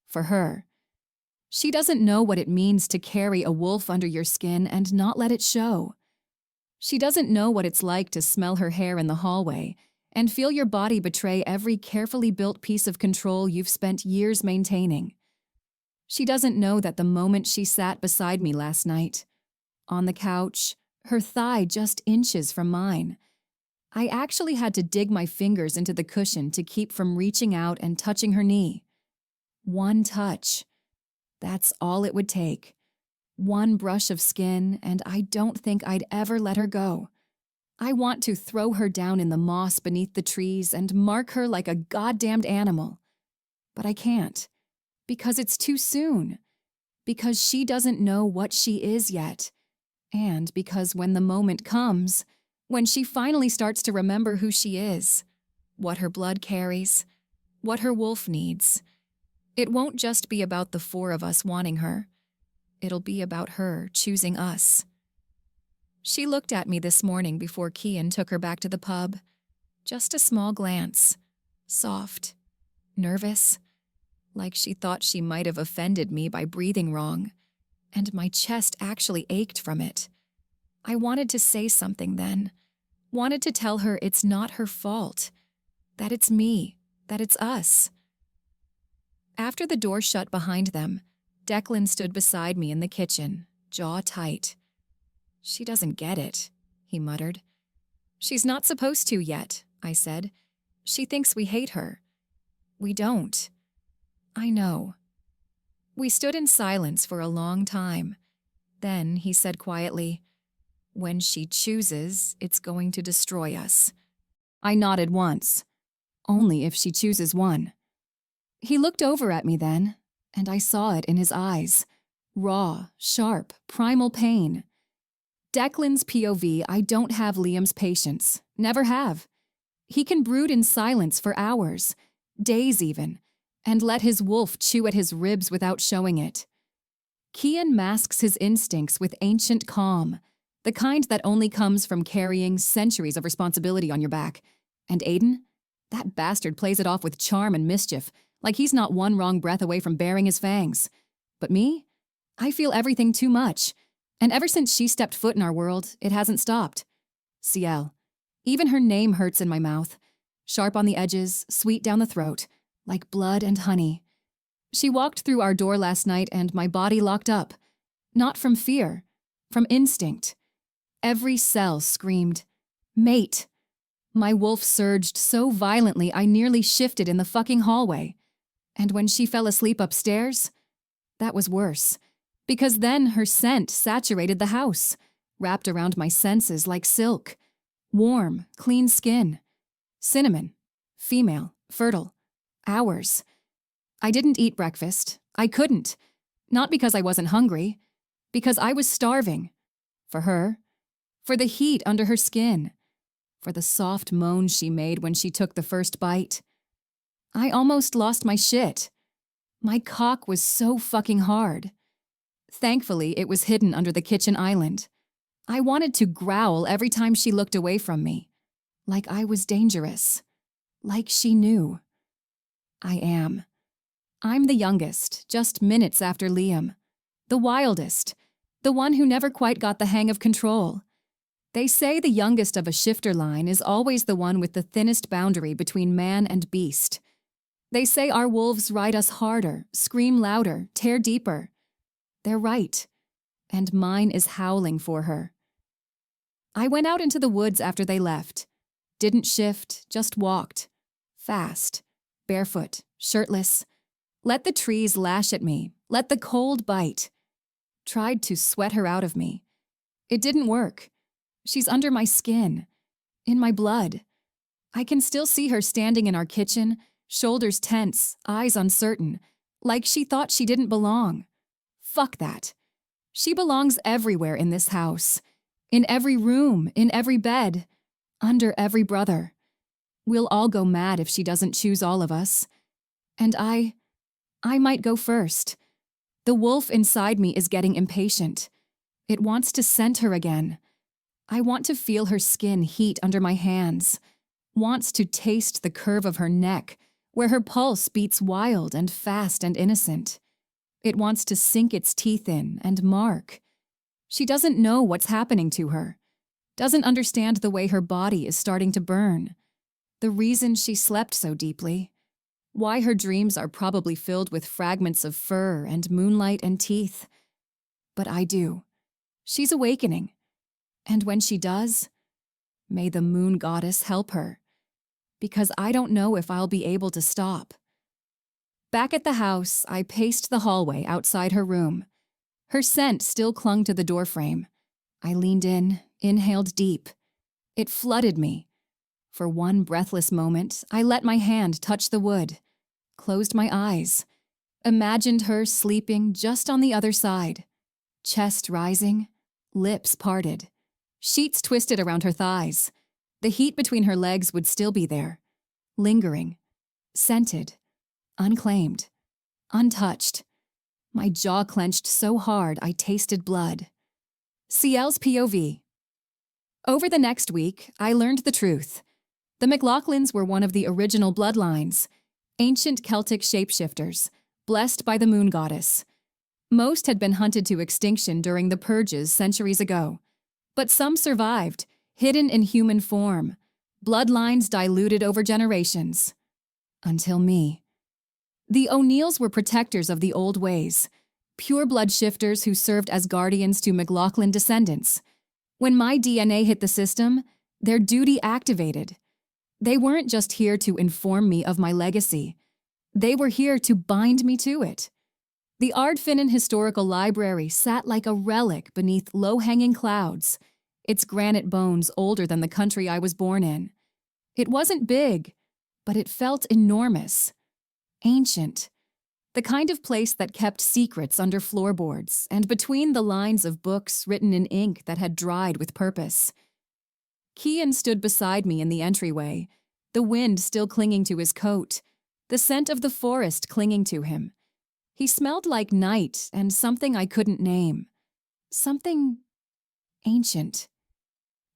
For her, she doesn't know what it means to carry a wolf under your skin and not let it show. She doesn't know what it's like to smell her hair in the hallway and feel your body betray every carefully built piece of control you've spent years maintaining. She doesn't know that the moment she sat beside me last night, on the couch, her thigh just inches from mine, I actually had to dig my fingers into the cushion to keep from reaching out and touching her knee. One touch. That's all it would take. One brush of skin, and I don't think I'd ever let her go. I want to throw her down in the moss beneath the trees and mark her like a goddamned animal. But I can't. Because it's too soon. Because she doesn't know what she is yet. And because when the moment comes, when she finally starts to remember who she is, what her blood carries, what her wolf needs, it won't just be about the four of us wanting her. It'll be about her choosing us. She looked at me this morning before Kian took her back to the pub. Just a small glance. Soft. Nervous. Like she thought she might have offended me by breathing wrong. And my chest actually ached from it. I wanted to say something then. Wanted to tell her it's not her fault. That it's me. That it's us. After the door shut behind them, Declan stood beside me in the kitchen, jaw tight. "She doesn't get it," he muttered. "She's not supposed to yet," I said. "She thinks we hate her." "We don't." "I know." We stood in silence for a long time. Then he said quietly, "When she chooses, it's going to destroy us." I nodded once. Only if she chooses one. He looked over at me then, and I saw it in his eyes. Raw, sharp, primal pain. Declan's POV, I don't have Liam's patience. Never have. He can brood in silence for hours, days even, and let his wolf chew at his ribs without showing it. Kian masks his instincts with ancient calm, the kind that only comes from carrying centuries of responsibility on your back. And Aiden? That bastard plays it off with charm and mischief, like he's not one wrong breath away from baring his fangs. But me? I feel everything too much. And ever since she stepped foot in our world, it hasn't stopped. Ciel. Even her name hurts in my mouth. Sharp on the edges, sweet down the throat, like blood and honey. She walked through our door last night and my body locked up. Not from fear. from instinct. Every cell screamed, "Mate!" My wolf surged so violently I nearly shifted in the fucking hallway. And when she fell asleep upstairs, that was worse, because then her scent saturated the house, wrapped around my senses like silk. Warm, clean skin. Cinnamon. Female. Fertile. Ours. I didn't eat breakfast. I couldn't. Not because I wasn't hungry. Because I was starving. For her. For the heat under her skin. For the soft moans she made when she took the first bite. I almost lost my shit. My cock was so fucking hard. Thankfully, it was hidden under the kitchen island. I wanted to growl every time she looked away from me. Like I was dangerous. Like she knew. I am. I'm the youngest, just minutes after Liam. The wildest. The one who never quite got the hang of control. They say the youngest of a shifter line is always the one with the thinnest boundary between man and beast. They say our wolves ride us harder, scream louder, tear deeper. They're right. And mine is howling for her. I went out into the woods after they left. Didn't shift, just walked. Fast. Barefoot. Shirtless. Let the trees lash at me. Let the cold bite. Tried to sweat her out of me. It didn't work. She's under my skin. In my blood. I can still see her standing in our kitchen, shoulders tense, eyes uncertain, like she thought she didn't belong. Fuck that. She belongs everywhere in this house. In every room, in every bed, under every brother. We'll all go mad if she doesn't choose all of us. And I might go first. The wolf inside me is getting impatient. It wants to scent her again. I want to feel her skin heat under my hands. Wants to taste the curve of her neck, where her pulse beats wild and fast and innocent. It wants to sink its teeth in and mark. She doesn't know what's happening to her. Doesn't understand the way her body is starting to burn. The reason she slept so deeply. Why her dreams are probably filled with fragments of fur and moonlight and teeth. But I do. She's awakening. And when she does, may the moon goddess help her. Because I don't know if I'll be able to stop. Back at the house, I paced the hallway outside her room. Her scent still clung to the doorframe. I leaned in, inhaled deep. It flooded me. For one breathless moment, I let my hand touch the wood, closed my eyes, imagined her sleeping just on the other side, chest rising, lips parted, sheets twisted around her thighs. The heat between her legs would still be there, lingering, scented, unclaimed, untouched. My jaw clenched so hard I tasted blood. CL's POV. Over the next week, I learned the truth. The McLaughlins were one of the original Bloodlines, ancient Celtic shapeshifters, blessed by the moon goddess. Most had been hunted to extinction during the purges centuries ago, but some survived, hidden in human form, bloodlines diluted over generations. Until me. The O'Neills were protectors of the old ways, pure-blood shifters who served as guardians to McLaughlin descendants. When my DNA hit the system, their duty activated. They weren't just here to inform me of my legacy. They were here to bind me to it. The Ardfinnan Historical Library sat like a relic beneath low-hanging clouds, its granite bones older than the country I was born in. It wasn't big, but it felt enormous. Ancient. The kind of place that kept secrets under floorboards and between the lines of books written in ink that had dried with purpose. Kian stood beside me in the entryway, the wind still clinging to his coat, the scent of the forest clinging to him. He smelled like night and something I couldn't name. Something ancient.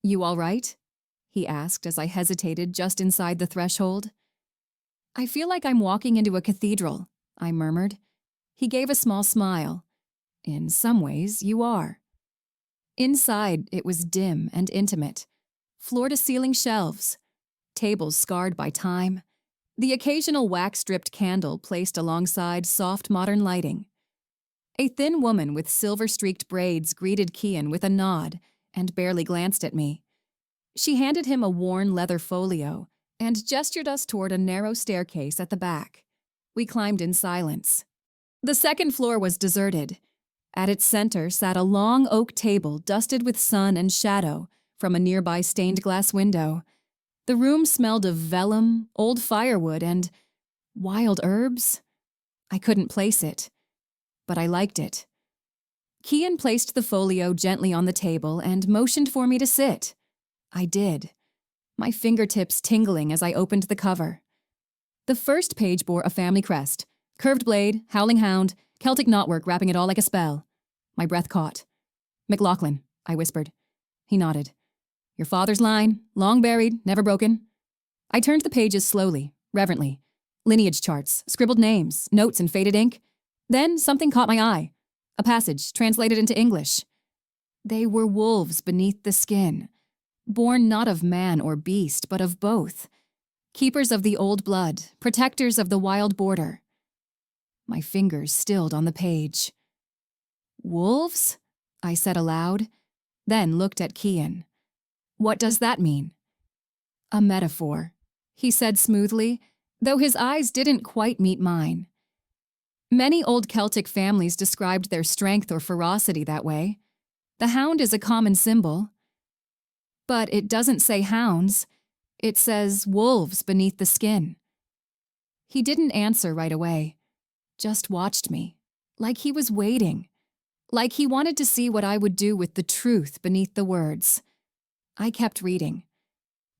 "You all right?" he asked as I hesitated just inside the threshold. "I feel like I'm walking into a cathedral," I murmured. He gave a small smile. "In some ways, you are." Inside, it was dim and intimate. Floor-to-ceiling shelves, tables scarred by time, the occasional wax-dripped candle placed alongside soft modern lighting. A thin woman with silver-streaked braids greeted Kian with a nod and barely glanced at me. She handed him a worn leather folio and gestured us toward a narrow staircase at the back. We climbed in silence. The second floor was deserted. At its center sat a long oak table dusted with sun and shadow from a nearby stained glass window. The room smelled of vellum, old firewood, and wild herbs? I couldn't place it, but I liked it. Kian placed the folio gently on the table and motioned for me to sit. I did, my fingertips tingling as I opened the cover. The first page bore a family crest, curved blade, howling hound, Celtic knotwork wrapping it all like a spell. My breath caught. "McLaughlin," I whispered. He nodded. "Your father's line, long buried, never broken." I turned the pages slowly, reverently. Lineage charts, scribbled names, notes in faded ink. Then something caught my eye. A passage translated into English. They were wolves beneath the skin, born not of man or beast, but of both. Keepers of the old blood, protectors of the wild border. My fingers stilled on the page. "Wolves?" I said aloud, then looked at Kian. "What does that mean?" "A metaphor," he said smoothly, though his eyes didn't quite meet mine. Many old Celtic families described their strength or ferocity that way. The hound is a common symbol. But it doesn't say hounds. It says wolves beneath the skin. He didn't answer right away, just watched me, like he was waiting, like he wanted to see what I would do with the truth beneath the words. I kept reading.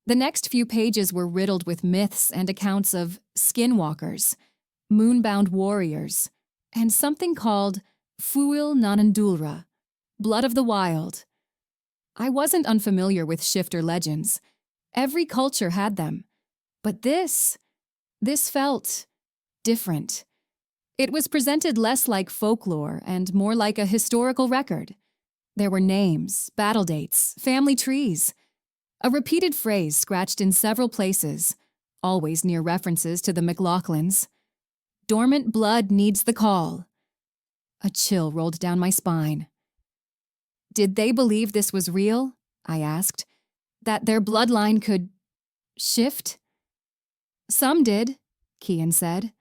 The next few pages were riddled with myths and accounts of skinwalkers, moonbound warriors, and something called Fuil Nanandulra, blood of the wild. I wasn't unfamiliar with shifter legends. Every culture had them. But this felt different. It was presented less like folklore and more like a historical record. There were names, battle dates, family trees. A repeated phrase scratched in several places, always near references to the McLaughlins. "Dormant blood needs the call." A chill rolled down my spine. Did they believe this was real? I asked. That their bloodline could shift? "Some did," Kian said.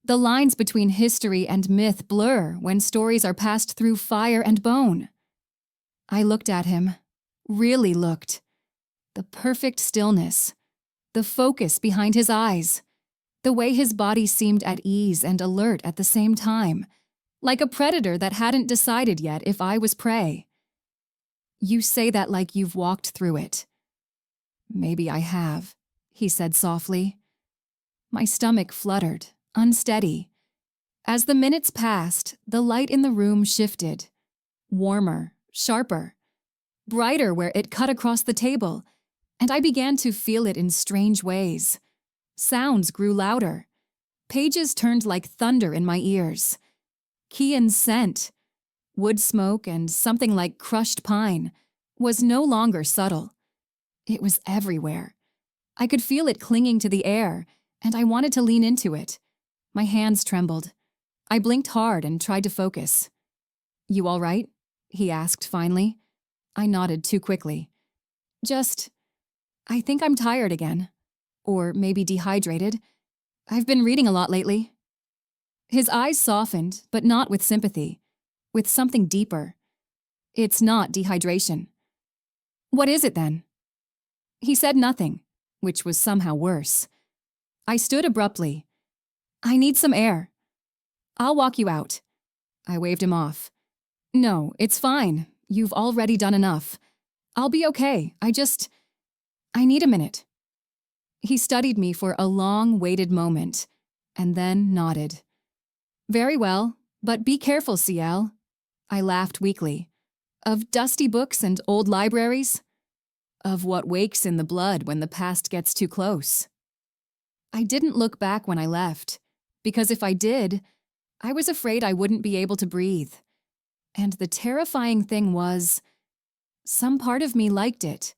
"The lines between history and myth blur when stories are passed through fire and bone." I looked at him, really looked. The perfect stillness, the focus behind his eyes, the way his body seemed at ease and alert at the same time, like a predator that hadn't decided yet if I was prey. "You say that like you've walked through it." "Maybe I have," he said softly. My stomach fluttered, unsteady. As the minutes passed, the light in the room shifted. Warmer, sharper, brighter where it cut across the table, and I began to feel it in strange ways. Sounds grew louder. Pages turned like thunder in my ears. Kian's scent, wood smoke and something like crushed pine, was no longer subtle. It was everywhere. I could feel it clinging to the air, and I wanted to lean into it. My hands trembled. I blinked hard and tried to focus. "You all right?" he asked finally. I nodded too quickly. I think I'm tired again. Or maybe dehydrated. I've been reading a lot lately." His eyes softened, but not with sympathy. With something deeper. "It's not dehydration." "What is it then?" He said nothing, which was somehow worse. I stood abruptly. "I need some air." "I'll walk you out." I waved him off. "No, it's fine. You've already done enough. I'll be okay. I need a minute." He studied me for a long, waited moment, and then nodded. "Very well, but be careful, CL." I laughed weakly. "Of dusty books and old libraries?" "Of what wakes in the blood when the past gets too close." I didn't look back when I left, because if I did, I was afraid I wouldn't be able to breathe. And the terrifying thing was, some part of me liked it.